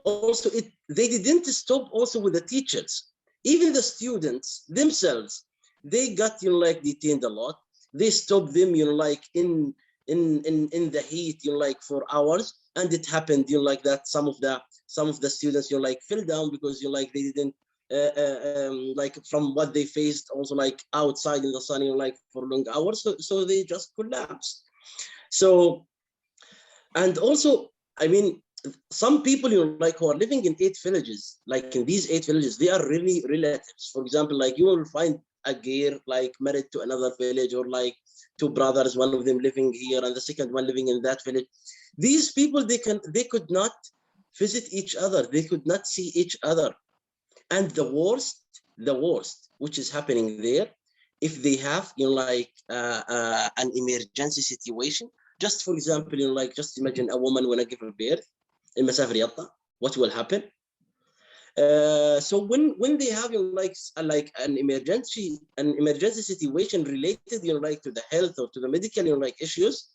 they didn't stop also with the teachers. Even the students themselves, they got like detained a lot. They stopped them like in the heat like for hours, and it happened like that some of the students like fell down because like they didn't like from what they faced also like outside in the sun like for long hours, so they just collapsed. So, and also I mean, some people like who are living in 8 villages, like in these 8 villages, they are really relatives. For example, like you will find a girl like married to another village, or like 2 brothers, one of them living here and the second one living in that village. These people, they could not visit each other. They could not see each other. And the worst which is happening there, if they have like an emergency situation, just for example, like just imagine a woman when I give birth in Masafer Yatta, what will happen? So when they have like an emergency situation related like to the health or to the medical like issues,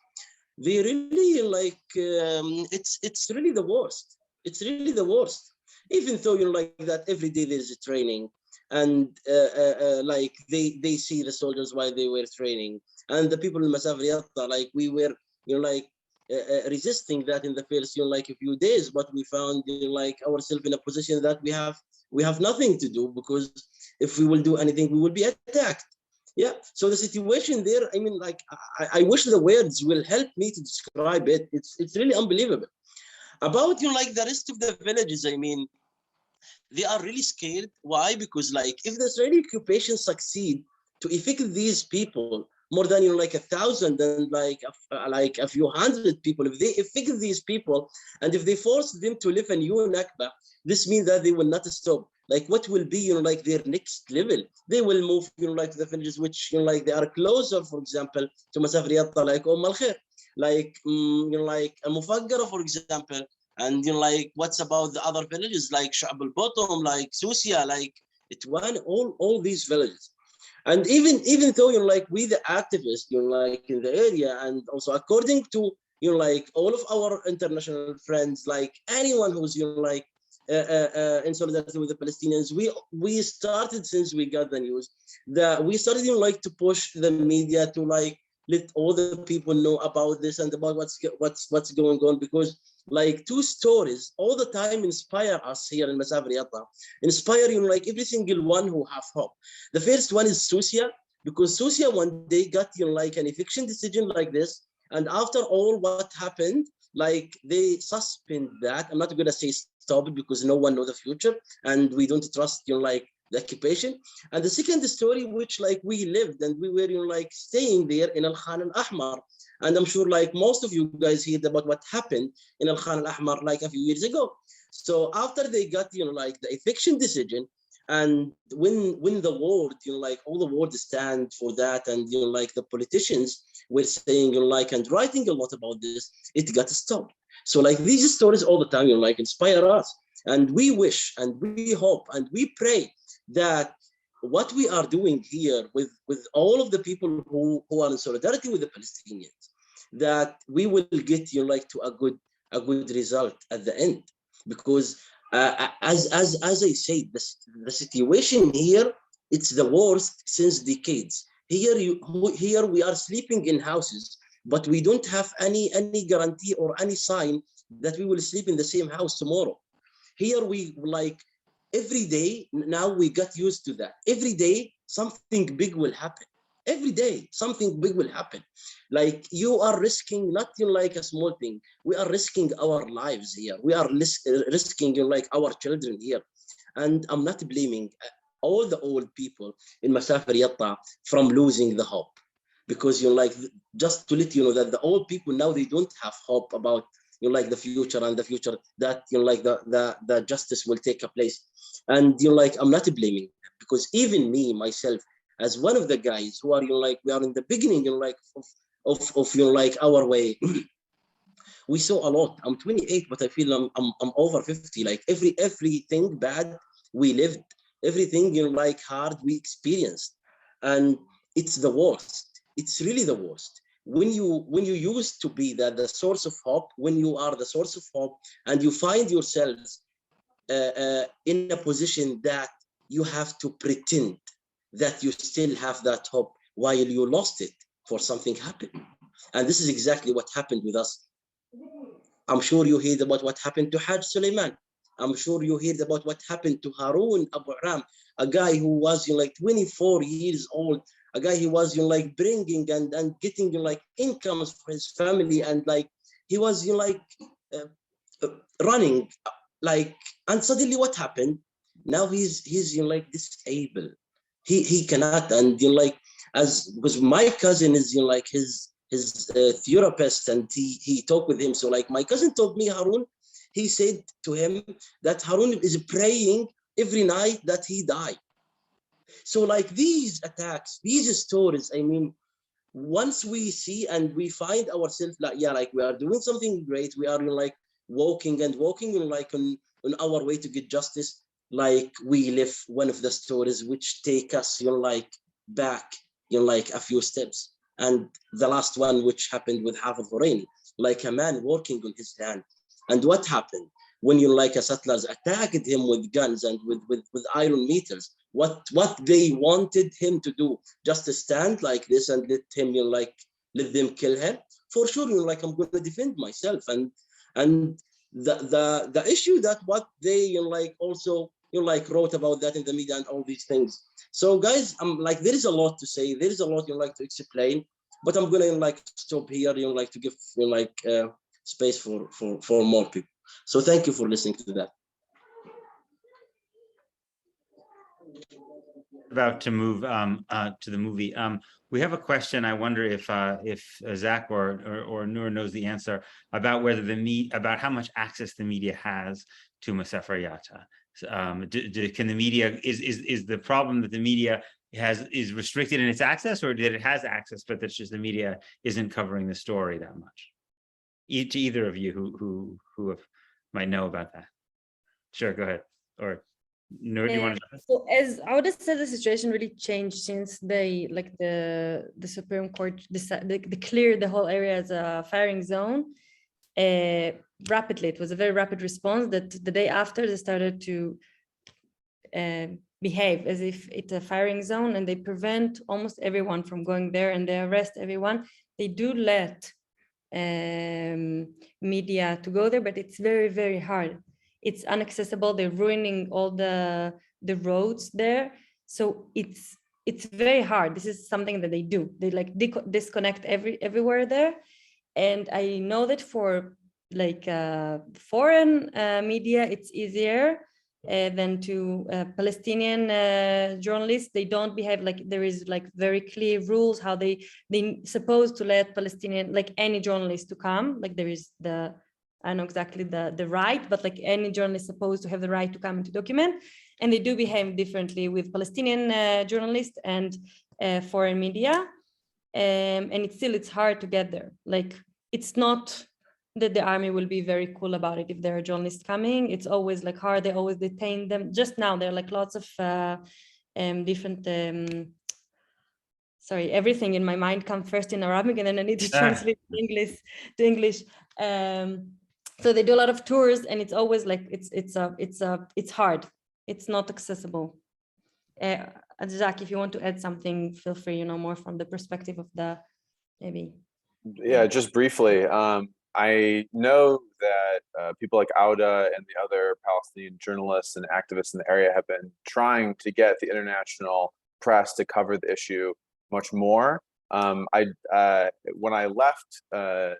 they really like it's really the worst. It's really the worst. Even though like that every day there's a training, and like they see the soldiers while they were training, and the people in Masafer Yatta, like we were like resisting that in the first like a few days, but we found like ourselves in a position that we have nothing to do, because if we will do anything we will be attacked. Yeah, so the situation there, I mean, like I wish the words will help me to describe it. It's really unbelievable. About like the rest of the villages, I mean, they are really scared. Why? Because like if the Israeli occupation succeed to evict these people, more than like 1,000 and like a few hundred people, if they evict these people and if they force them to live a new Nakba, this means that they will not stop. like what will be, like their next level. They will move, like to the villages which, like they are closer, for example, to Masafer Yatta, like Al Khair, like, like Mufaggara, for example. And like, what's about the other villages like Sha'b al-Bottom, like Susia, like Itwan, all these villages. And even though, like we the activists, like in the area, and also according to, like all of our international friends, like anyone who's, like in solidarity with the Palestinians, we started, since we got the news, that we started, like to push the media to like let all the people know about this and about what's going on, because like two stories all the time inspire us here in Masafer Yatta, inspire, like every single one who have hope. The first one is Susia, because Susia one day got, like an eviction decision like this, and after all what happened, like they suspend that. I'm not going to say stop it, because no one knows the future, and we don't trust, like the occupation. And the second story, which like we lived and we were, like staying there in Al Khan Al Ahmar, and I'm sure like most of you guys heard about what happened in Al Khan Al Ahmar like a few years ago. So after they got, like the eviction decision, and when the world, like all the world stand for that, and like the politicians were saying, like and writing a lot about this, it got stopped. So like these stories all the time, like inspire us, and we wish and we hope and we pray that what we are doing here with all of the people who are in solidarity with the Palestinians, that we will get, like to a good result at the end. Because as I said, the situation here, it's the worst since decades. Here we are sleeping in houses, but we don't have any guarantee or any sign that we will sleep in the same house tomorrow. Here we like every day, now we got used to that. Every day something big will happen. Every day something big will happen. Like you are risking not like a small thing. We are risking our lives here. We are risking like our children here. And I'm not blaming all the old people in Masafer Yatta from losing the hope, because like just to let you know that the old people now, they don't have hope about like the future, and the future that like the justice will take a place. And like I'm not blaming them, because even me myself, as one of the guys who are like we are in the beginning like of like our way, we saw a lot. I'm 28, but I feel I'm over 50. Like everything bad we lived, everything like hard we experienced, and it's the worst. It's really the worst. When you used to be the source of hope, when you are the source of hope, and you find yourselves in a position that you have to pretend that you still have that hope while you lost it for something happened. And this is exactly what happened with us. I'm sure you heard about what happened to Haj Suleiman. I'm sure you heard about what happened to Harun Abu Ram, a guy who was like 24 years old, a guy who was like bringing and getting like incomes for his family, and like he was like running, like, and suddenly what happened? Now he's like disabled. He cannot, and like as because my cousin is like his therapist, and he talked with him. So like my cousin told me, Harun, he said to him that Harun is praying every night that he die. So like these attacks, these stories, I mean, once we see and we find ourselves like, yeah, like we are doing something great, we are like walking like on our way to get justice, like we live one of the stories which take us like back like a few steps. And the last one, which happened with Hafez Horaini, like a man working on his land. And what happened when like a settlers attacked him with guns and with iron meters? What they wanted him to do, just to stand like this and let him like let them kill him? For sure, like I'm going to defend myself. And the issue that what they like also like wrote about that in the media and all these things. So guys, I'm like, there is a lot to say, there is a lot like to explain, but I'm gonna like stop here, like to give like space for more people. So thank you for listening to that. About to move to the movie. We have a question. I wonder if Zach or Noor knows the answer about whether about how much access the media has to Masafer Yatta. Can the media is the problem that the media is restricted in its access, or that it has access, but that's just the media isn't covering the story that much? To either of you who might know about that. Sure, go ahead. Or Noor, do you want to? So as I would say, the situation really changed since they the Supreme Court declared the whole area as a firing zone rapidly. It was a very rapid response that the day after they started to behave as if it's a firing zone, and they prevent almost everyone from going there, and they arrest everyone. They do let media to go there, but it's very, very hard. It's inaccessible. They're ruining all the roads there. So it's very hard. This is something that they do. They like disconnect everywhere there. And I know that for like foreign media, it's easier than to Palestinian journalists. They don't behave like, there is like very clear rules how they supposed to let Palestinian, like any journalist to come. Like there is I don't know exactly the right, but like any journalist supposed to have the right to come and to document, and they do behave differently with Palestinian journalists and foreign media, and it's hard to get there. Like it's not that the army will be very cool about it if there are journalists coming. It's always like hard. They always detain them. Just now there are like lots of different. Sorry, everything in my mind comes first in Arabic, and then I need to translate to English. So they do a lot of tours, and it's always like it's hard. It's not accessible. Zach, if you want to add something, feel free. You know, more from the perspective of the maybe. Yeah, just briefly. I know that people like Auda and the other Palestinian journalists and activists in the area have been trying to get the international press to cover the issue much more. When I left the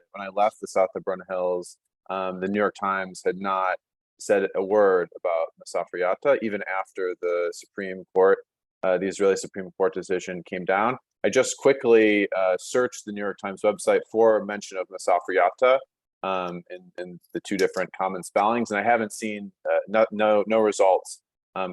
South Hebron Hills, the New York Times had not said a word about Masafer Yatta, even after the Israeli Supreme Court decision came down. I just quickly searched the New York Times website for mention of Masafer Yatta in the two different common spellings, and I haven't seen no results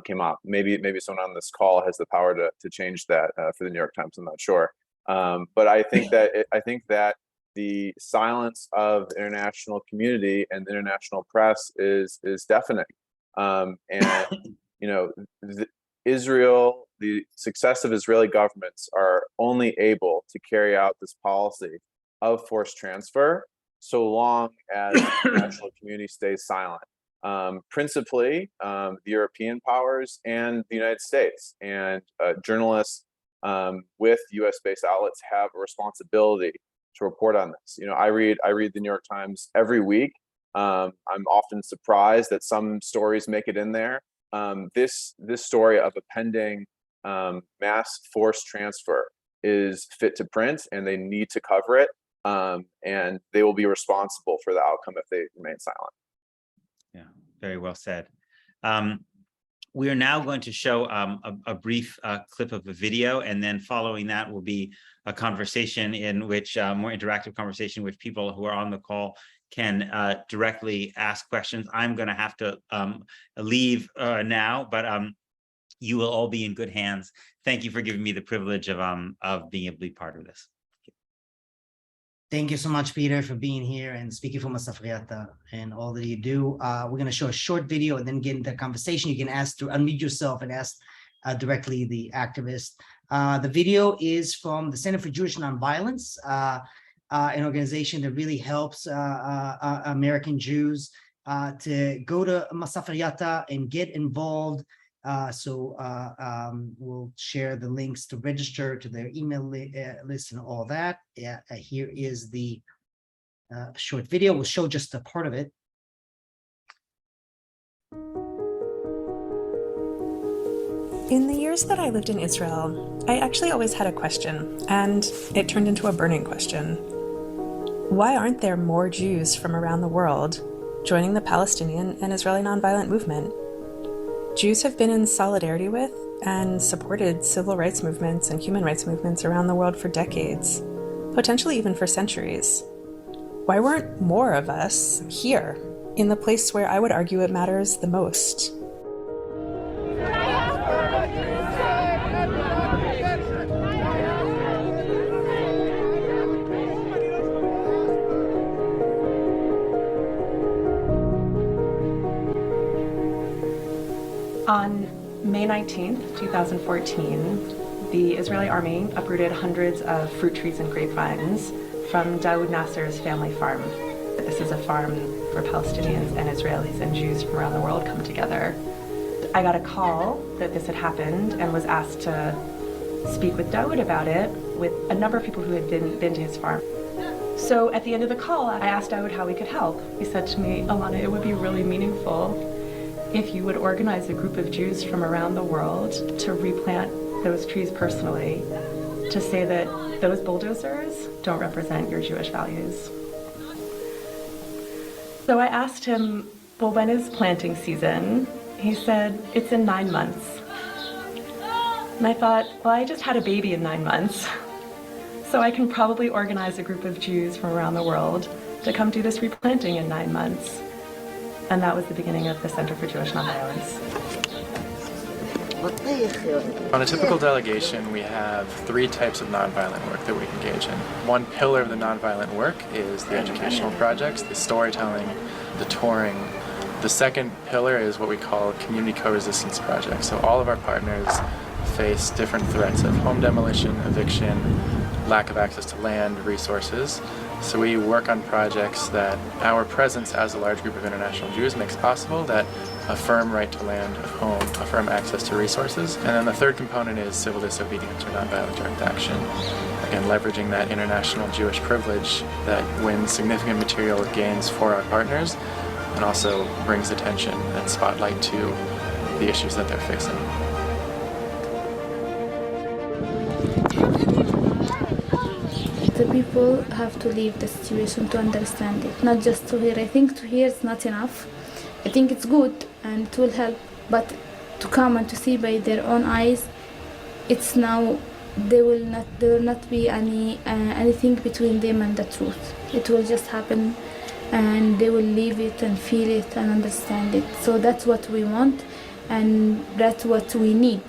came up. Maybe someone on this call has the power to change that for the New York Times. I'm not sure, but I think that the silence of the international community and the international press is deafening, and you know, the successive Israeli governments are only able to carry out this policy of forced transfer so long as the international community stays silent. Principally, the European powers and the United States, and journalists with U.S.-based outlets have a responsibility to report on this. You know, I read the New York Times every week. I'm often surprised that some stories make it in there. This story of a pending mass forced transfer is fit to print, and they need to cover it, and they will be responsible for the outcome if they remain silent. Yeah, very well said. We are now going to show a brief clip of a video, and then following that will be a conversation in which, more interactive conversation, which people who are on the call can directly ask questions. I'm going to have to leave now, but you will all be in good hands. Thank you for giving me the privilege of being able to be part of this. Thank you so much, Peter, for being here and speaking for Masafer Yatta and all that you do. We're going to show a short video and then get into the conversation. You can ask to unmute yourself and ask directly the activist. The video is from the Center for Jewish Nonviolence, an organization that really helps American Jews to go to Masafer Yatta and get involved. We'll share the links to register to their email list and all that. Here is the short video. We'll show just a part of it. In the years that I lived in Israel, I actually always had a question, and it turned into a burning question. Why aren't there more Jews from around the world joining the Palestinian and Israeli nonviolent movement? Jews have been in solidarity with and supported civil rights movements and human rights movements around the world for decades, potentially even for centuries. Why weren't more of us here, in the place where I would argue it matters the most? On May 19th, 2014, the Israeli army uprooted hundreds of fruit trees and grapevines from Daoud Nasser's family farm. This is a farm where Palestinians and Israelis and Jews from around the world come together. I got a call that this had happened and was asked to speak with Daoud about it with a number of people who had been to his farm. So at the end of the call, I asked Daoud how we could help. He said to me, Alana, it would be really meaningful if you would organize a group of Jews from around the world to replant those trees personally, to say that those bulldozers don't represent your Jewish values. So I asked him, well, when is planting season? He said, it's in 9 months. And I thought, well, I just had a baby in 9 months. So I can probably organize a group of Jews from around the world to come do this replanting in 9 months. And that was the beginning of the Center for Jewish Nonviolence. On a typical delegation, we have 3 types of nonviolent work that we engage in. One pillar of the nonviolent work is the educational projects, the storytelling, the touring. The second pillar is what we call community co-resistance projects. So all of our partners face different threats of home demolition, eviction, lack of access to land, resources. So we work on projects that our presence as a large group of international Jews makes possible, that affirm right to land, of home, affirm access to resources. And then the third component is civil disobedience or nonviolent direct action. Again, leveraging that international Jewish privilege that wins significant material gains for our partners and also brings attention and spotlight to the issues that they're facing. The people have to leave the situation to understand it, not just to hear. I think to hear is not enough. I think it's good and it will help, but to come and to see by their own eyes, it's now there will not be anything between them and the truth. It will just happen, and they will live it and feel it and understand it. So that's what we want, and that's what we need.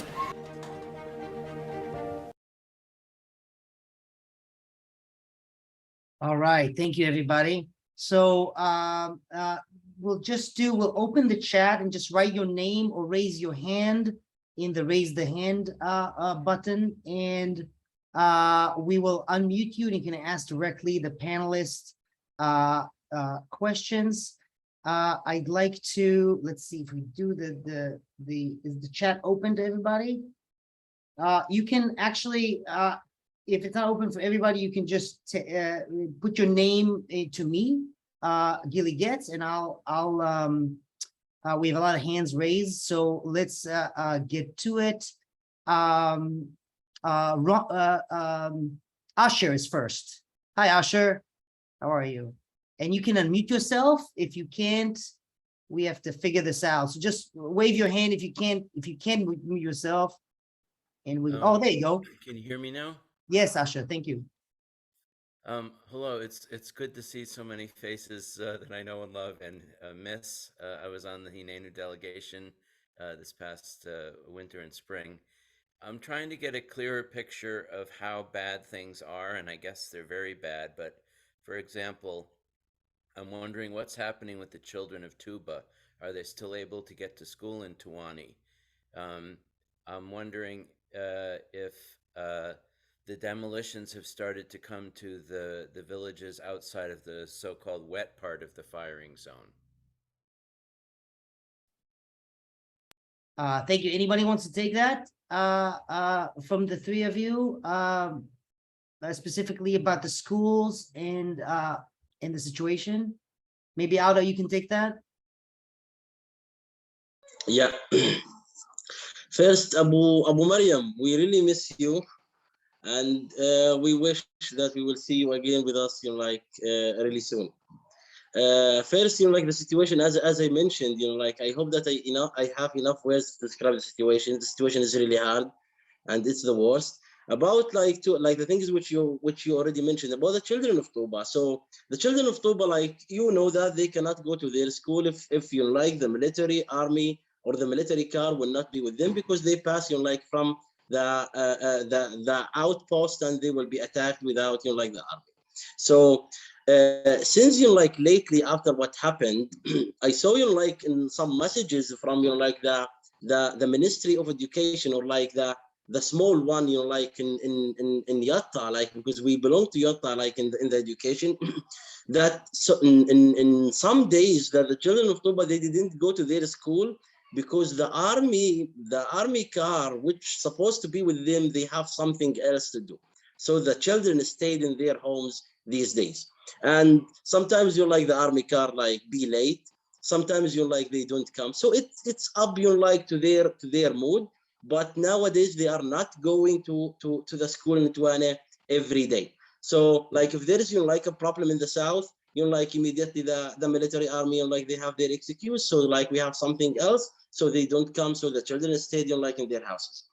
All right, thank you, everybody. So we'll open the chat and just write your name or raise your hand in the raise the hand button, and we will unmute you and you can ask directly the panelists questions. I'd like to, let's see if we do is the chat open to everybody? You can actually, if it's not open for everybody, you can just put your name to me, Gilly Getz, and we have a lot of hands raised, so let's get to it. Asher is first. Hi, Asher. How are you? And you can unmute yourself. If you can't, we have to figure this out. So just wave your hand if you can't. If you can mute yourself, and we. Oh, there you go. Can you hear me now? Yes, Asher. Thank you. Hello. It's good to see so many faces that I know and love and miss. I was on the Hinenu delegation this past winter and spring. I'm trying to get a clearer picture of how bad things are, and I guess they're very bad. But for example, I'm wondering what's happening with the children of Tuba. Are they still able to get to school in Tuwani? I'm wondering if the demolitions have started to come to the villages outside of the so-called wet part of the firing zone. Thank you. Anybody wants to take that from the three of you, specifically about the schools and the situation? Maybe Aldo, you can take that. Yeah. First, Abu Mariam, we really miss you. And we wish that we will see you again with us, really soon. First, the situation, as I mentioned, I hope that I have enough words to describe the situation. The situation is really hard, and it's the worst. About the things which you already mentioned about the children of Tuba. So the children of Tuba, that they cannot go to their school if the military army or the military car will not be with them, because they pass from the outpost, and they will be attacked without the army. So since lately after what happened, I saw in some messages from the the Ministry of Education, or like the small one, you know, like in Yatta, like, because we belong to Yatta, like in the education, that so in some days that the children of Toba, they didn't go to their school because the army car, which supposed to be with them, they have something else to do. So the children stayed in their homes these days. And sometimes you're like the army car, like be late. Sometimes you're like they don't come. So it's up, you're like to their mood. But nowadays they are not going to the school in Tuane every day. So like if there is, you know, like a problem in the south, you know, like immediately the military army, you know, like they have their excuse. So like we have something else, so they don't come. So the children stay, you know, like in their houses.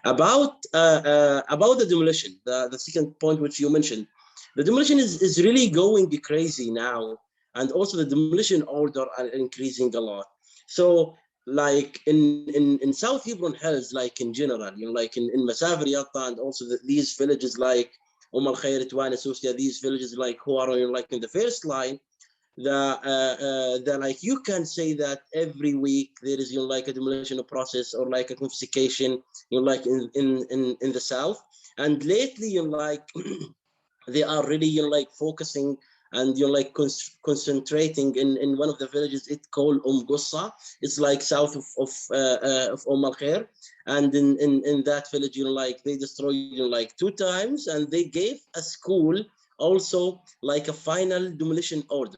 About the demolition, the second point which you mentioned, the demolition is really going crazy now, and also the demolition order are increasing a lot. So like in South Hebron Hills, like in general, you know, like in Masafer, Yatta, and also these villages like Al Khair, Tuane, Sofia, these villages like who are, you know, like in the first line, the like you can say that every week there is, you know, like a demolition process or like a confiscation, you know, like in the south. And lately, you know, like they are really, you know, like focusing and, you know, like concentrating in one of the villages it's called Gussa. It's like south of Al Khair, and in that village, you know, like they destroyed, you know, like 2 times, and they gave a school also like a final demolition order.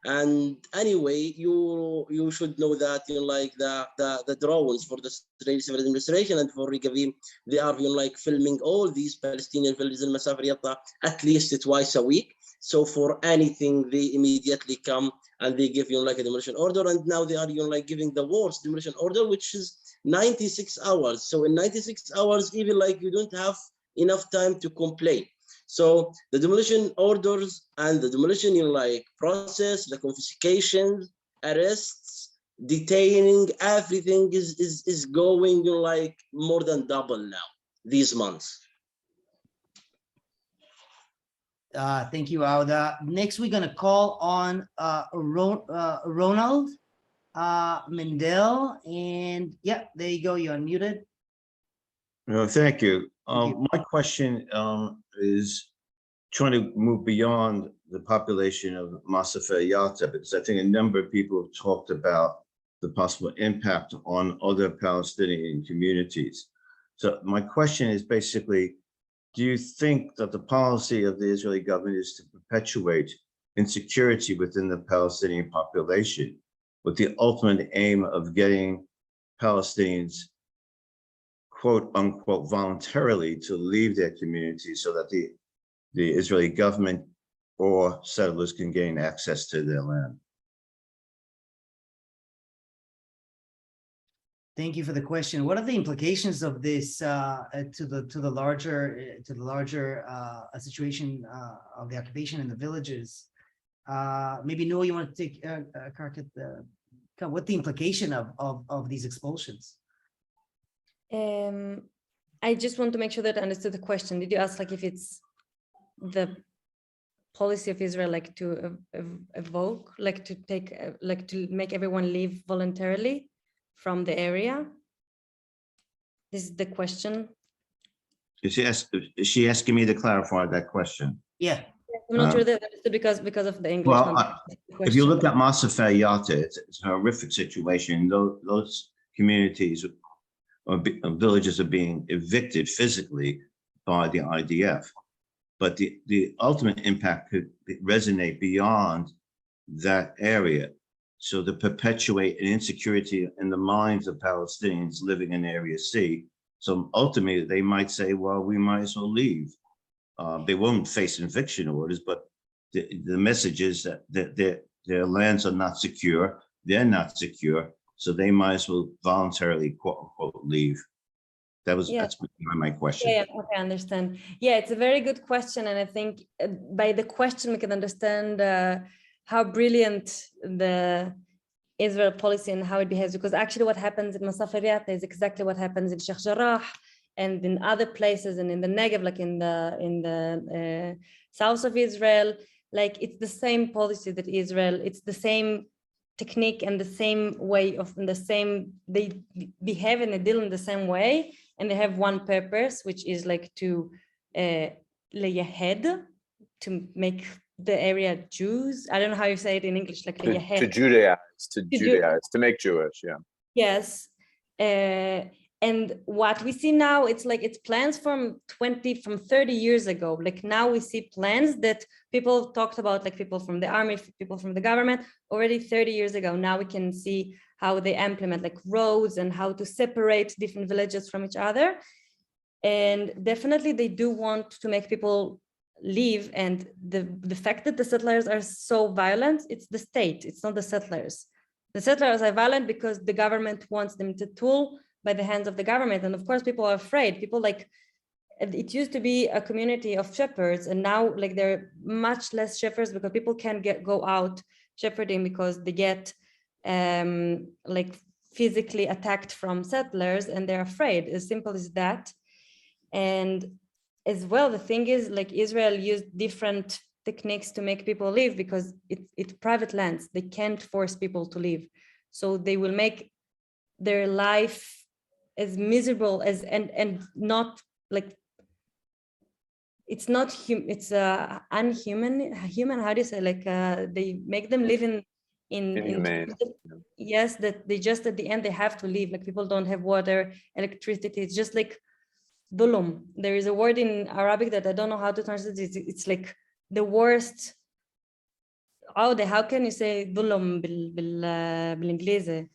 And anyway, you should know that, you know, like the drones for the Israeli Civil Administration and for Regavim, they are, you know, like filming all these Palestinian villages in Masafer Yatta at least twice a week. So for anything, they immediately come and they give, you know, like a demolition order. And now they are, you know, like giving the worst demolition order, which is 96 hours. So in 96 hours, even like you don't have enough time to complain. So the demolition orders and the demolition, you know, like process, the confiscations, arrests, detaining, everything is going, you know, like more than double now these months. Thank you, Auda. Next, we're going to call on Ronald Mendel. And yeah, there you go. You're unmuted. Thank you. My question is trying to move beyond the population of Masafer Yatta, because I think a number of people have talked about the possible impact on other Palestinian communities. So my question is basically, do you think that the policy of the Israeli government is to perpetuate insecurity within the Palestinian population with the ultimate aim of getting Palestinians, quote unquote, voluntarily to leave their community so that the Israeli government or settlers can gain access to their land? Thank you for the question. What are the implications of this to the larger situation of the occupation in the villages? Maybe Noah, you want to take what the implication of these expulsions? I just want to make sure that I understood the question. Did you ask like if it's the policy of Israel, like to evoke, like to take, like to make everyone leave voluntarily from the area? This is the question. Is she asking me to clarify that question? Yeah. I'm not sure that I understood because of the English. Well, if you look at Masafer Yatta, it's a horrific situation. Those communities or villages are being evicted physically by the IDF. But the ultimate impact could resonate beyond that area. So to perpetuate an insecurity in the minds of Palestinians living in Area C. So ultimately, they might say, well, we might as well leave. They won't face eviction orders, but the message is that their lands are not secure. They're not secure. So they might as well voluntarily, quote unquote, leave. That's my question. Yeah, okay, I understand. Yeah, it's a very good question. And I think by the question, we can understand how brilliant the Israel policy and how it behaves, because actually what happens in Masafer Yatta is exactly what happens in Sheikh Jarrah and in other places and in the Negev, like in the south of Israel. Like it's the same policy that Israel, it's the same technique and the same way of they behave and they deal in the same way, and they have one purpose, which is like to lay ahead, to make the area Jews. I don't know how you say it in English, like lay ahead. To Judaize, to make Jewish, yeah. Yes. And what we see now, it's like it's plans from 30 years ago. Like now we see plans that people talked about, like people from the army, people from the government, already 30 years ago. Now we can see how they implement like roads and how to separate different villages from each other. And definitely they do want to make people leave. And the fact that the settlers are so violent, it's the state, it's not the settlers. The settlers are violent because the government wants them to tool by the hands of the government. And of course, people are afraid. People like, it used to be a community of shepherds, and now like there are much less shepherds because people can't go out shepherding because they get like physically attacked from settlers, and they're afraid, as simple as that. And as well, the thing is, like Israel used different techniques to make people leave because it's private lands. They can't force people to leave. So they will make their life as miserable as and not like it's not it's unhuman. How do you say, like they make them live in inhumane. Yes, that they just at the end they have to leave. Like people don't have water, electricity. It's just like dhulum. There is a word in Arabic that I don't know how to translate it. It's like the worst. How can you say dhulum بالإنجليزي?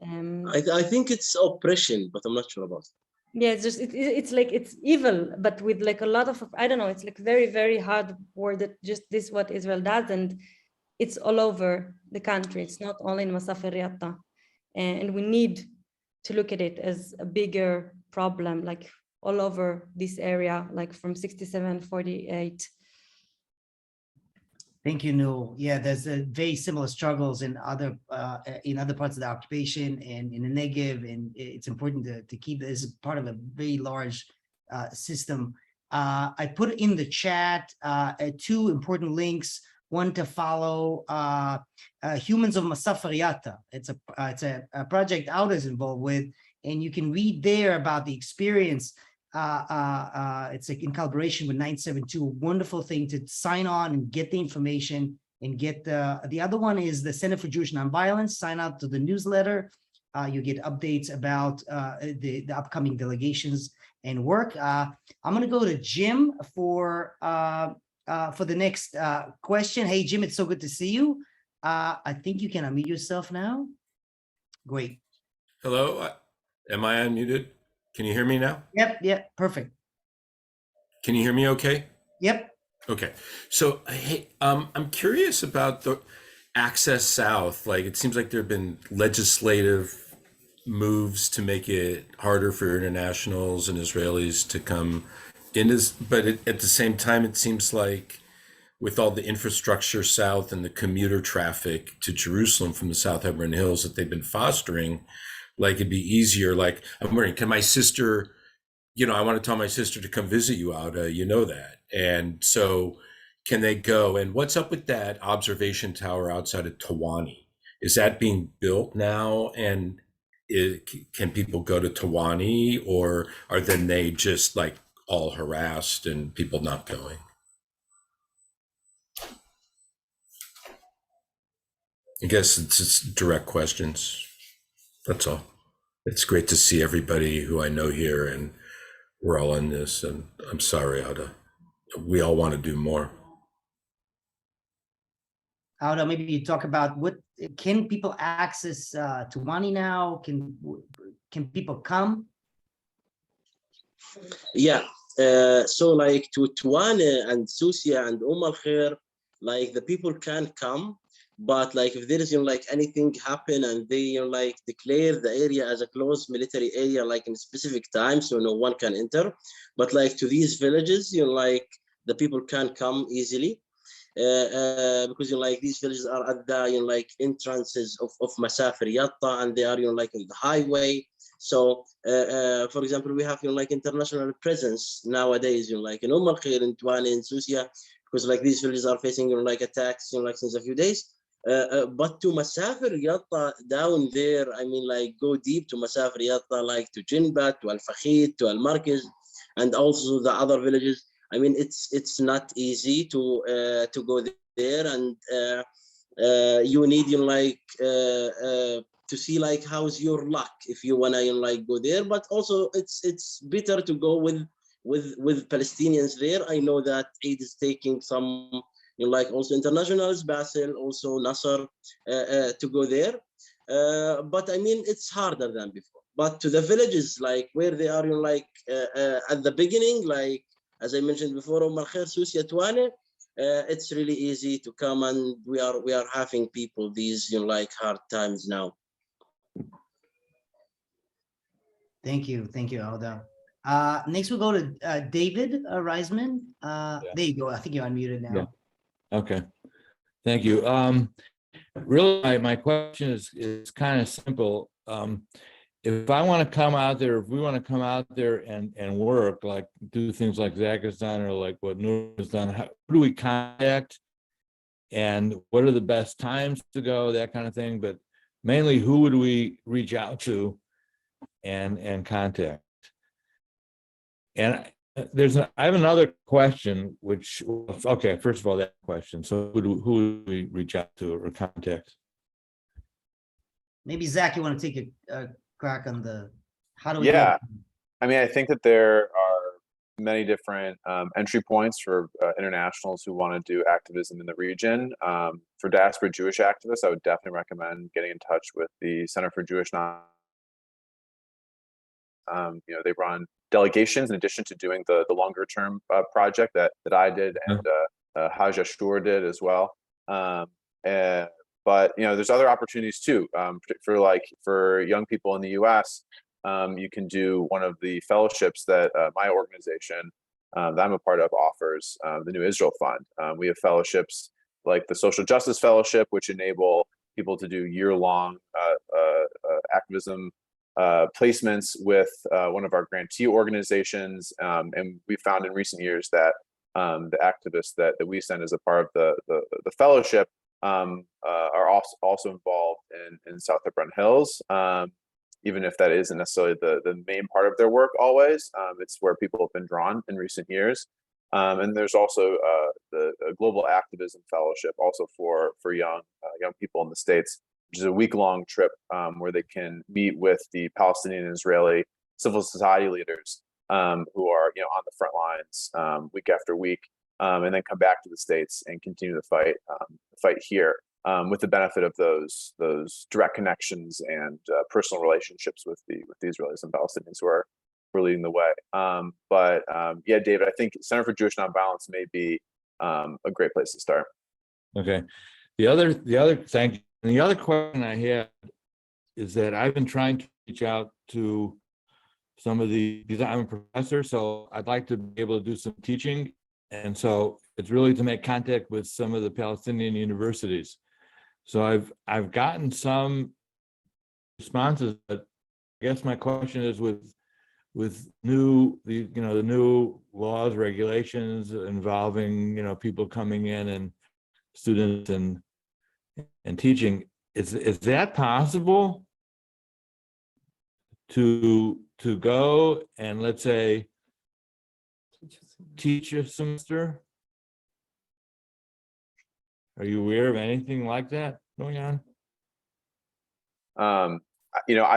I think it's oppression, but I'm not sure about it. Yeah, it's just it's like it's evil, but with like a lot of, I don't know, it's like very, very hard word that just this what Israel does, and it's all over the country. It's not only in Masafer Yatta, and we need to look at it as a bigger problem, like all over this area, like from 67, 48. Thank you, Noor. Yeah, there's a very similar struggles in other parts of the occupation and in the Negev, and it's important to keep this as part of a very large system. I put in the chat 2 important links. One to follow Humans of Masafer Yatta. It's a project Outa is involved with, and you can read there about the experience. It's like in collaboration with 972, a wonderful thing to sign on and get the information and get the other one is the Center for Jewish Nonviolence. Sign out to the newsletter. You get updates about the upcoming delegations and work. I'm going to go to Jim for the next question. Hey, Jim, it's so good to see you. I think you can unmute yourself now. Great. Hello, am I unmuted? Can you hear me now? Yep, perfect. Can you hear me okay? Yep. Okay. So, hey, I'm curious about the Access South. Like, it seems like there have been legislative moves to make it harder for internationals and Israelis to come in, but at the same time, it seems like with all the infrastructure south and the commuter traffic to Jerusalem from the South Hebron Hills that they've been fostering, like it'd be easier. Like I'm wondering, can my sister, I want to tell my sister to come visit you out, that. And so can they go? And what's up with that observation tower outside of Tawani? Is that being built now? And can people go to Tawani, or are then they just like all harassed and people not going? I guess it's direct questions. That's all. It's great to see everybody who I know here, and we're all in this, and I'm sorry, Outa. We all want to do more. Outa, maybe you talk about what can people access Tawani now? Can people come? Yeah. So like to Tawani and Susia and Al Khair, like the people can come. But like if there is like anything happen and they like declare the area as a closed military area, like in specific time, so no one can enter. But like to these villages, like the people can come easily because like these villages are at the like entrances of Masafer Yatta, and they are like in the highway. So for example, we have like international presence nowadays, like in Al Khair, in Tawani, in Susia, because like these villages are facing like attacks like since a few days. But to Masafer Yatta down there, I mean, like go deep to Masafer Yatta, like to Jinbat, to Al Fakhid, to Al Markez, and also the other villages. I mean, it's not easy to go there, and you need to see like how's your luck if you wanna like go there. But also it's better to go with Palestinians there. I know that Eid is taking some like also internationals, Basel, also Nasser, to go there. But I mean, it's harder than before. But to the villages, like where they are, like at the beginning, like as I mentioned before, it's really easy to come, and we are having people these like hard times now. Thank you, Alda. Next we'll go to David Reisman. There you go. I think you're unmuted now. Yeah. Okay. Thank you. Really, my question is kind of simple. If I want to come out there, if we want to come out there and work, like do things like Zach has done or like what Noor has done, who do we contact, and what are the best times to go, that kind of thing. But mainly, who would we reach out to and contact? And I have another question, which, okay, first of all, that question. So who would we reach out to or contact? Maybe Zach, you want to take a crack on how do we Yeah, I mean, I think that there are many different entry points for internationals who want to do activism in the region. For diaspora Jewish activists, I would definitely recommend getting in touch with the Center for Jewish they run delegations in addition to doing the longer term project that I did and Haj Ashur did as well. But there's other opportunities too. For young people in the U.S., you can do one of the fellowships that my organization that I'm a part of offers, the New Israel Fund. We have fellowships like the Social Justice Fellowship, which enable people to do year-long activism placements with one of our grantee organizations. And we found in recent years that the activists that we send as a part of the fellowship are also involved in South Hebron Hills, even if that isn't necessarily the main part of their work always. It's where people have been drawn in recent years. And there's also the Global Activism Fellowship, also for young people in the States, which is a week-long trip where they can meet with the Palestinian and Israeli civil society leaders who are on the front lines week after week, and then come back to the States and continue the fight here, with the benefit of those direct connections and personal relationships with the Israelis and Palestinians who are leading the way. Yeah, David, I think Center for Jewish Nonviolence may be a great place to start. Okay. The other question I had is that I've been trying to reach out to some of because I'm a professor, so I'd like to be able to do some teaching. And so it's really to make contact with some of the Palestinian universities. So I've gotten some responses, but I guess my question is with the new laws, regulations involving people coming in and students and teaching, is that possible to go and, let's say, teach a semester? Are you aware of anything like that going on? I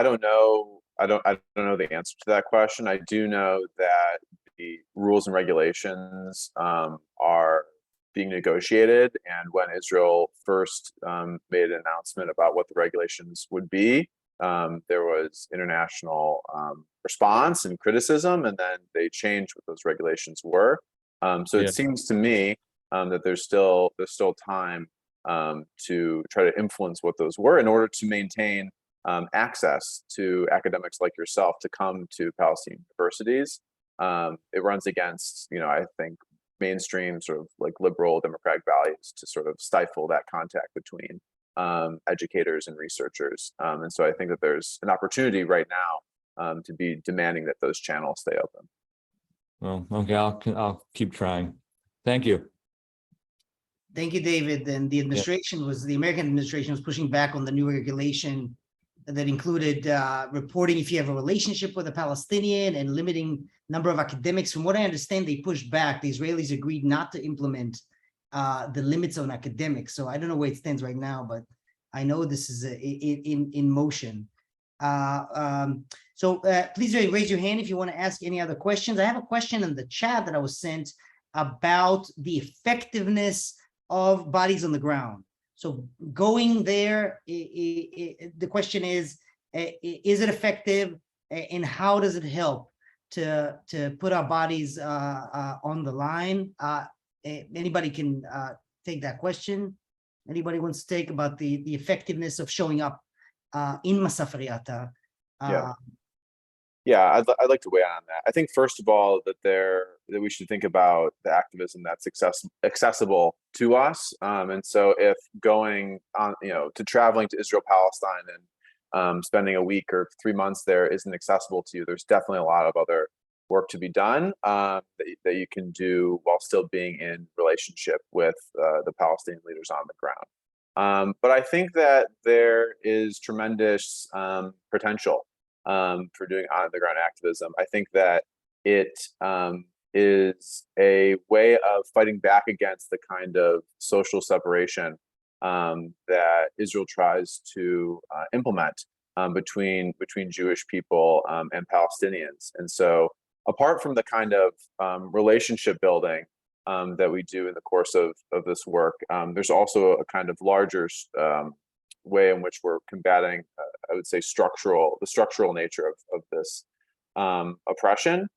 don't know. I don't know the answer to that question. I do know that the rules and regulations are being negotiated, and when Israel first made an announcement about what the regulations would be, there was international response and criticism, and then they changed what those regulations were. So it seems to me that there's still time to try to influence what those were in order to maintain access to academics like yourself to come to Palestinian universities. It runs against, I think, mainstream sort of like liberal democratic values to sort of stifle that contact between educators and researchers. And so I think that there's an opportunity right now to be demanding that those channels stay open. Well, okay, I'll keep trying. Thank you. Thank you, David. And the American administration was pushing back on the new regulation that included reporting if you have a relationship with a Palestinian and limiting number of academics. From what I understand, they pushed back. The Israelis agreed not to implement the limits on academics. So I don't know where it stands right now, but I know this is in motion. So please raise your hand if you want to ask any other questions. I have a question in the chat that I was sent about the effectiveness of bodies on the ground. So going there, the question is it effective, and how does it help to put our bodies on the line? Anybody can take that question. Anybody wants to take about the effectiveness of showing up in Masafer Yatta? Yeah, I'd like to weigh in on that. I think first of all that we should think about the activism that's accessible to us. And so if going on, to traveling to Israel, Palestine, and spending a week or 3 months there isn't accessible to you, there's definitely a lot of other work to be done that you can do while still being in relationship with the Palestinian leaders on the ground. But I think that there is tremendous potential for doing on-the-ground activism. I think that it is a way of fighting back against the kind of social separation that Israel tries to implement between Jewish people and Palestinians. And so, apart from the kind of relationship building that we do in the course of this work, there's also a kind of larger way in which we're combating, I would say, the structural nature of this oppression.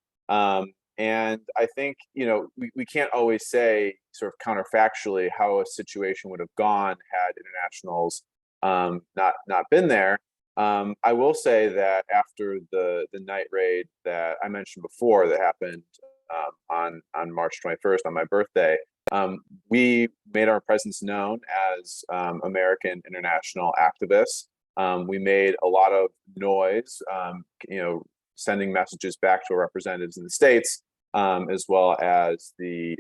And I think, we can't always say sort of counterfactually how a situation would have gone had internationals not been there. I will say that after the night raid that I mentioned before that happened on March 21st, on my birthday, we made our presence known as American international activists. We made a lot of noise, sending messages back to our representatives in the States, as well as the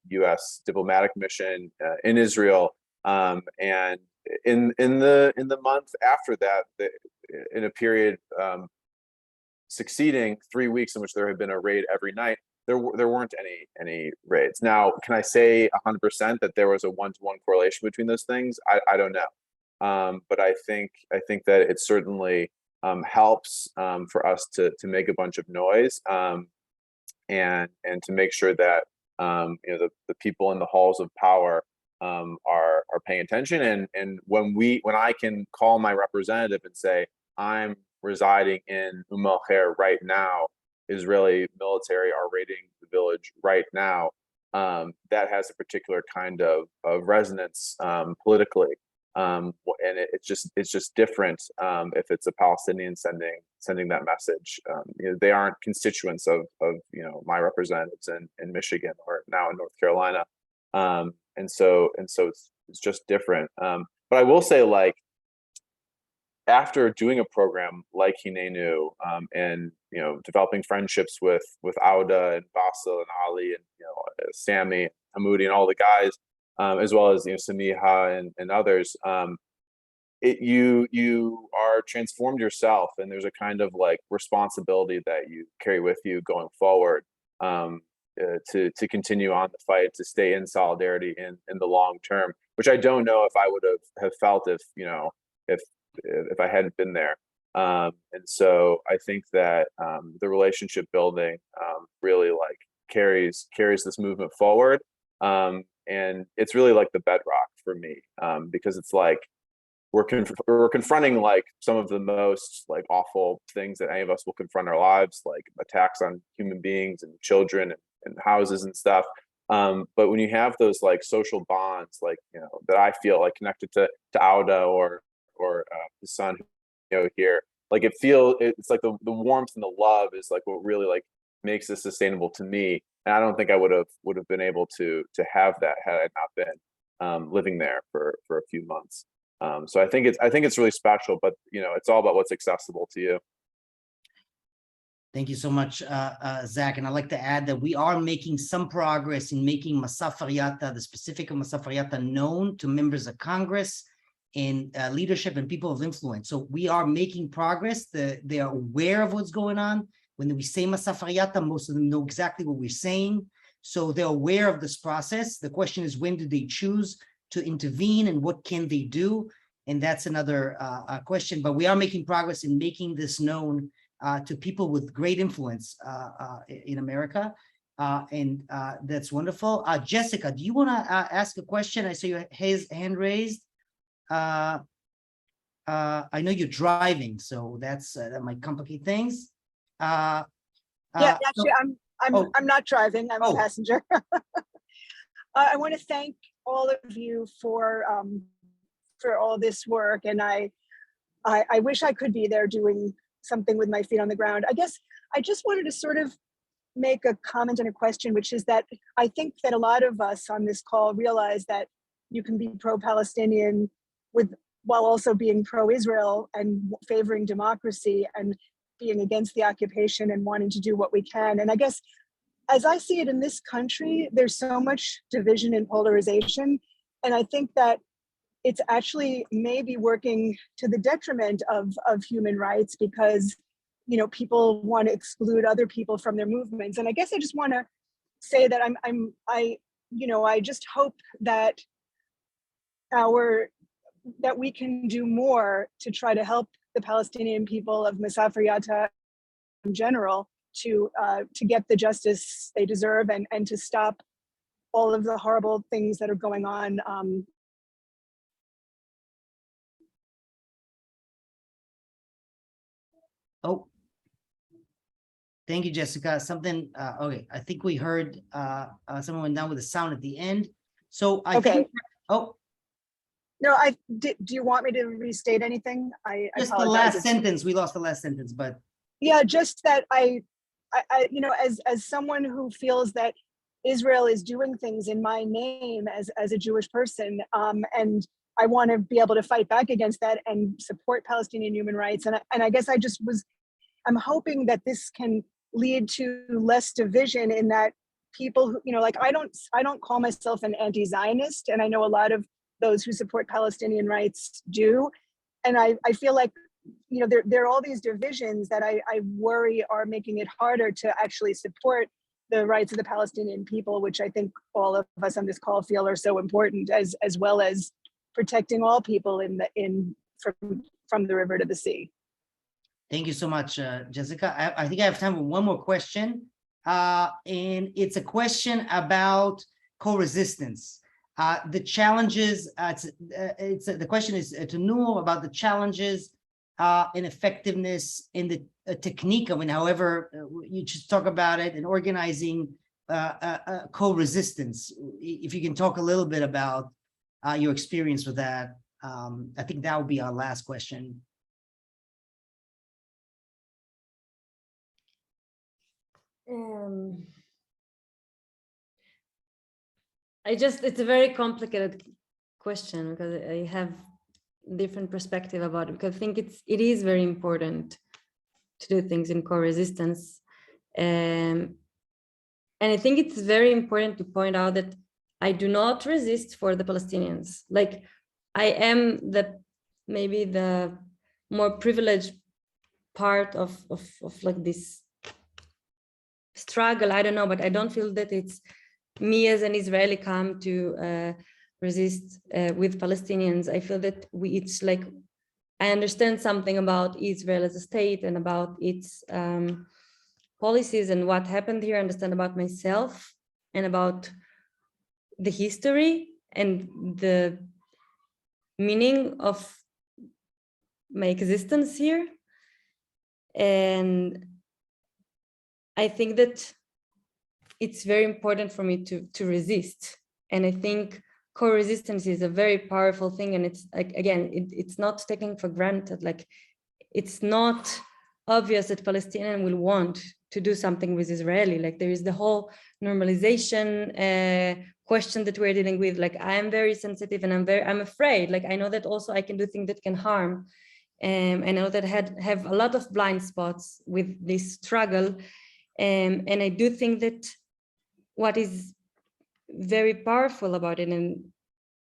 U.S. diplomatic mission in Israel. And in the month after that, in a period succeeding 3 weeks in which there had been a raid every night, there weren't any raids. Now, can I say 100% that there was a one-to-one correlation between those things? I don't know, but I think that it certainly helps for us to make a bunch of noise and to make sure that the people in the halls of power are paying attention. And when I can call my representative and say, I'm residing in Umm Khair right now, Israeli military are raiding the village right now, that has a particular kind of resonance politically, and it's just different if it's a Palestinian sending that message. They aren't constituents of my representatives in Michigan or now in North Carolina, and so it's just different. But I will say, like, after doing a program like Hinenu, and developing friendships with Auda and Basil and Ali and Sammy, Hamoudi, and all the guys, as well as Samiha and others, you are transformed yourself, and there's a kind of like responsibility that you carry with you going forward, to continue on the fight, to stay in solidarity in the long term, which I don't know if I would have felt if I hadn't been there. And so I think that the relationship building really like carries this movement forward. And it's really like the bedrock for me, because it's like we're confronting like some of the most like awful things that any of us will confront in our lives, like attacks on human beings and children and houses and stuff. But when you have those like social bonds, like that I feel like connected to Auda or his son, here, like it's like the warmth and the love is like what really like makes this sustainable to me. And I don't think I would have been able to have that had I not been living there for a few months. So I think it's really special, but it's all about what's accessible to you. Thank you so much, Zach. And I'd like to add that we are making some progress in making Masafer Yatta, the specific of Masafer Yatta, known to members of Congress and leadership and people of influence. So we are making progress. They are aware of what's going on. When we say Masafer Yatta, most of them know exactly what we're saying. So they're aware of this process. The question is, when do they choose to intervene and what can they do? And that's another question. But we are making progress in making this known to people with great influence in America. And that's wonderful. Jessica, do you want to ask a question? I saw your hand raised. I know you're driving, so that might complicate things. Yeah, actually, I'm not driving. I'm a passenger. I want to thank all of you for all this work, and I wish I could be there doing something with my feet on the ground. I guess I just wanted to sort of make a comment and a question, which is that I think that a lot of us on this call realize that you can be pro-Palestinian while also being pro-Israel and favoring democracy and being against the occupation and wanting to do what we can. And I guess as I see it in this country, there's so much division and polarization. And I think that it's actually maybe working to the detriment of human rights because, you know, people want to exclude other people from their movements. And I guess I just want to say that I just hope that we can do more to try to help the Palestinian people of Masafer Yatta in general to get the justice they deserve and to stop all of the horrible things that are going on. Oh, thank you, Jessica. Something, okay, I think we heard someone went down with the sound at the end. So I think, oh. No, do you want me to restate anything? Just the last sentence, we lost the last sentence, but. Yeah, just that I you know, as someone who feels that Israel is doing things in my name as a Jewish person, and I want to be able to fight back against that and support Palestinian human rights. And I guess I'm hoping that this can lead to less division in that people who, you know, like I don't call myself an anti-Zionist, and I know a lot of those who support Palestinian rights do. And I feel like, you know, there are all these divisions that I worry are making it harder to actually support the rights of the Palestinian people, which I think all of us on this call feel are so important, as well as protecting all people from the river to the sea. Thank you so much, Jessica. I think I have time for one more question. And it's a question about co-resistance. The challenges, the question is to know about the challenges and effectiveness in the technique of, and however you just talk about it, and organizing co-resistance. If you can talk a little bit about your experience with that, I think that would be our last question. It's a very complicated question because I have different perspective about it, because I think it is very important to do things in co-resistance. And I think it's very important to point out that I do not resist for the Palestinians. Like, I am maybe the more privileged part of like this struggle. I don't know, but I don't feel that it's me as an Israeli come to resist with Palestinians. I feel that it's like, I understand something about Israel as a state and about its policies and what happened here, I understand about myself and about the history and the meaning of my existence here. And I think that it's very important for me to resist. And I think co-resistance is a very powerful thing. And it's like, again, it's not taken for granted. Like, it's not obvious that Palestinian will want to do something with Israeli. Like, there is the whole normalization question that we're dealing with. Like, I am very sensitive and I'm afraid. Like, I know that also I can do things that can harm I know that I have a lot of blind spots with this struggle. And I do think that what is very powerful about it, and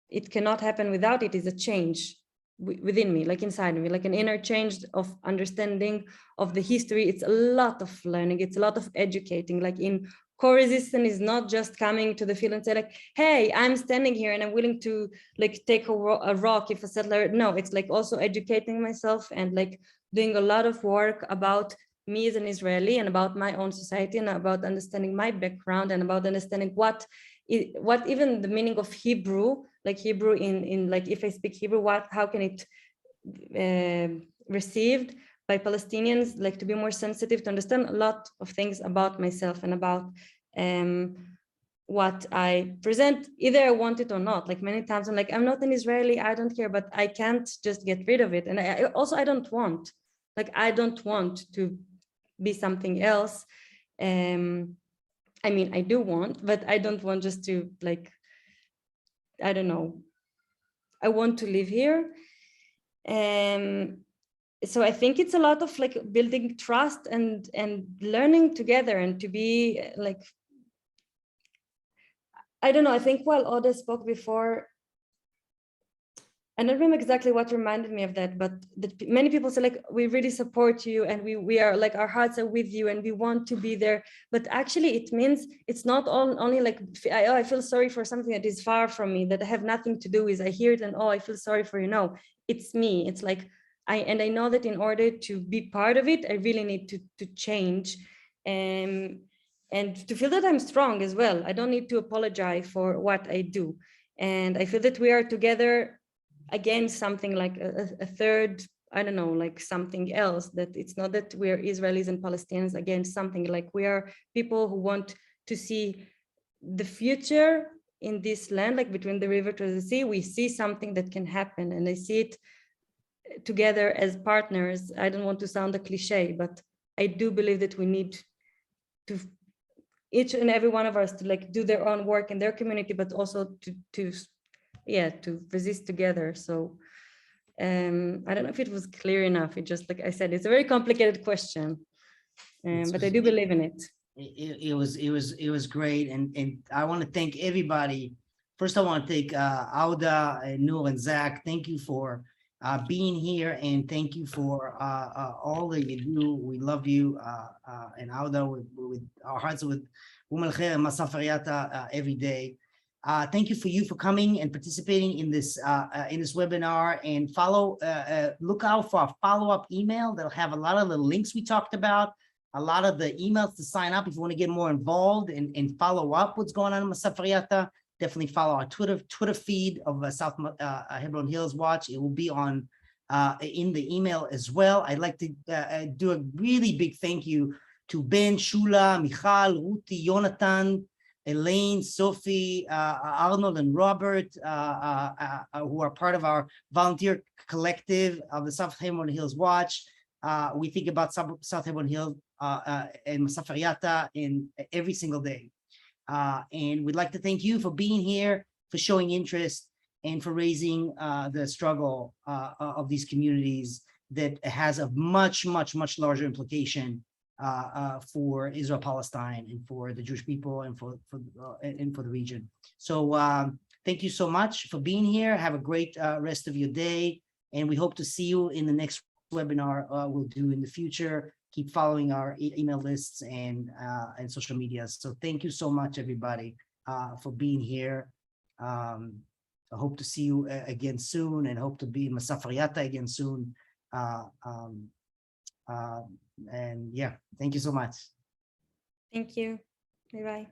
it cannot happen without it, is a change within me, like inside me, like an inner change of understanding of the history. It's a lot of learning, it's a lot of educating. Like in co-resistance is not just coming to the field and say like, hey, I'm standing here and I'm willing to like take a rock if a settler. No, it's like also educating myself and like doing a lot of work about me as an Israeli and about my own society and about understanding my background and about understanding what even the meaning of Hebrew, like Hebrew in like if I speak Hebrew, how can it received by Palestinians, like to be more sensitive, to understand a lot of things about myself and about what I present, either I want it or not. Like many times I'm like, I'm not an Israeli, I don't care, but I can't just get rid of it. And I don't want, like, I don't want to be something else. I mean, I do want, but I don't want just to like, I don't know. I want to live here. So I think it's a lot of like building trust and learning together and to be like, I don't know, I think while Oda spoke before, I don't remember exactly what reminded me of that, but many people say like, we really support you and we are like, our hearts are with you and we want to be there. But actually it means it's not only like, I feel sorry for something that is far from me, that I have nothing to do with. I hear it and I feel sorry for you. No, it's me. It's like, I know that in order to be part of it, I really need to change and to feel that I'm strong as well. I don't need to apologize for what I do. And I feel that we are together against something like a third, I don't know, like something else, that it's not that we're Israelis and Palestinians against something, like we are people who want to see the future in this land, like between the river to the sea. We see something that can happen and I see it together as partners. I don't want to sound a cliche, but I do believe that we need to, each and every one of us, to like do their own work in their community, but also to resist together. So I don't know if it was clear enough. It just, like I said, it's a very complicated question, but I do believe in it. It was great, and I want to thank everybody. First, I want to thank Auda and Noor and Zach. Thank you for being here, and thank you for all that you do. We love you, and Auda, with our hearts with Khair and Masafer Yatta every day. Thank you for coming and participating in this webinar, and look out for our follow-up email that'll have a lot of the links we talked about, a lot of the emails to sign up if you want to get more involved and follow up what's going on in Masafer Yatta. Definitely follow our Twitter feed of South Hebron Hills Watch. It will be on in the email as well. I'd like to do a really big thank you to Ben, Shula, Michal, Ruti, Jonathan, Elaine, Sophie, Arnold, and Robert, who are part of our volunteer collective of the South Hebron Hills Watch. We think about South Hebron Hills and Masafer Yatta in every single day. And we'd like to thank you for being here, for showing interest, and for raising the struggle of these communities that has a much, much, much larger implication for Israel-Palestine and for the Jewish people and for the region. So thank you so much for being here. Have a great rest of your day, and we hope to see you in the next webinar we'll do in the future. Keep following our email lists and social media. So thank you so much, everybody, for being here. I hope to see you again soon, and hope to be in Masafer Yatta again soon. And yeah, thank you so much. Thank you. Bye-bye.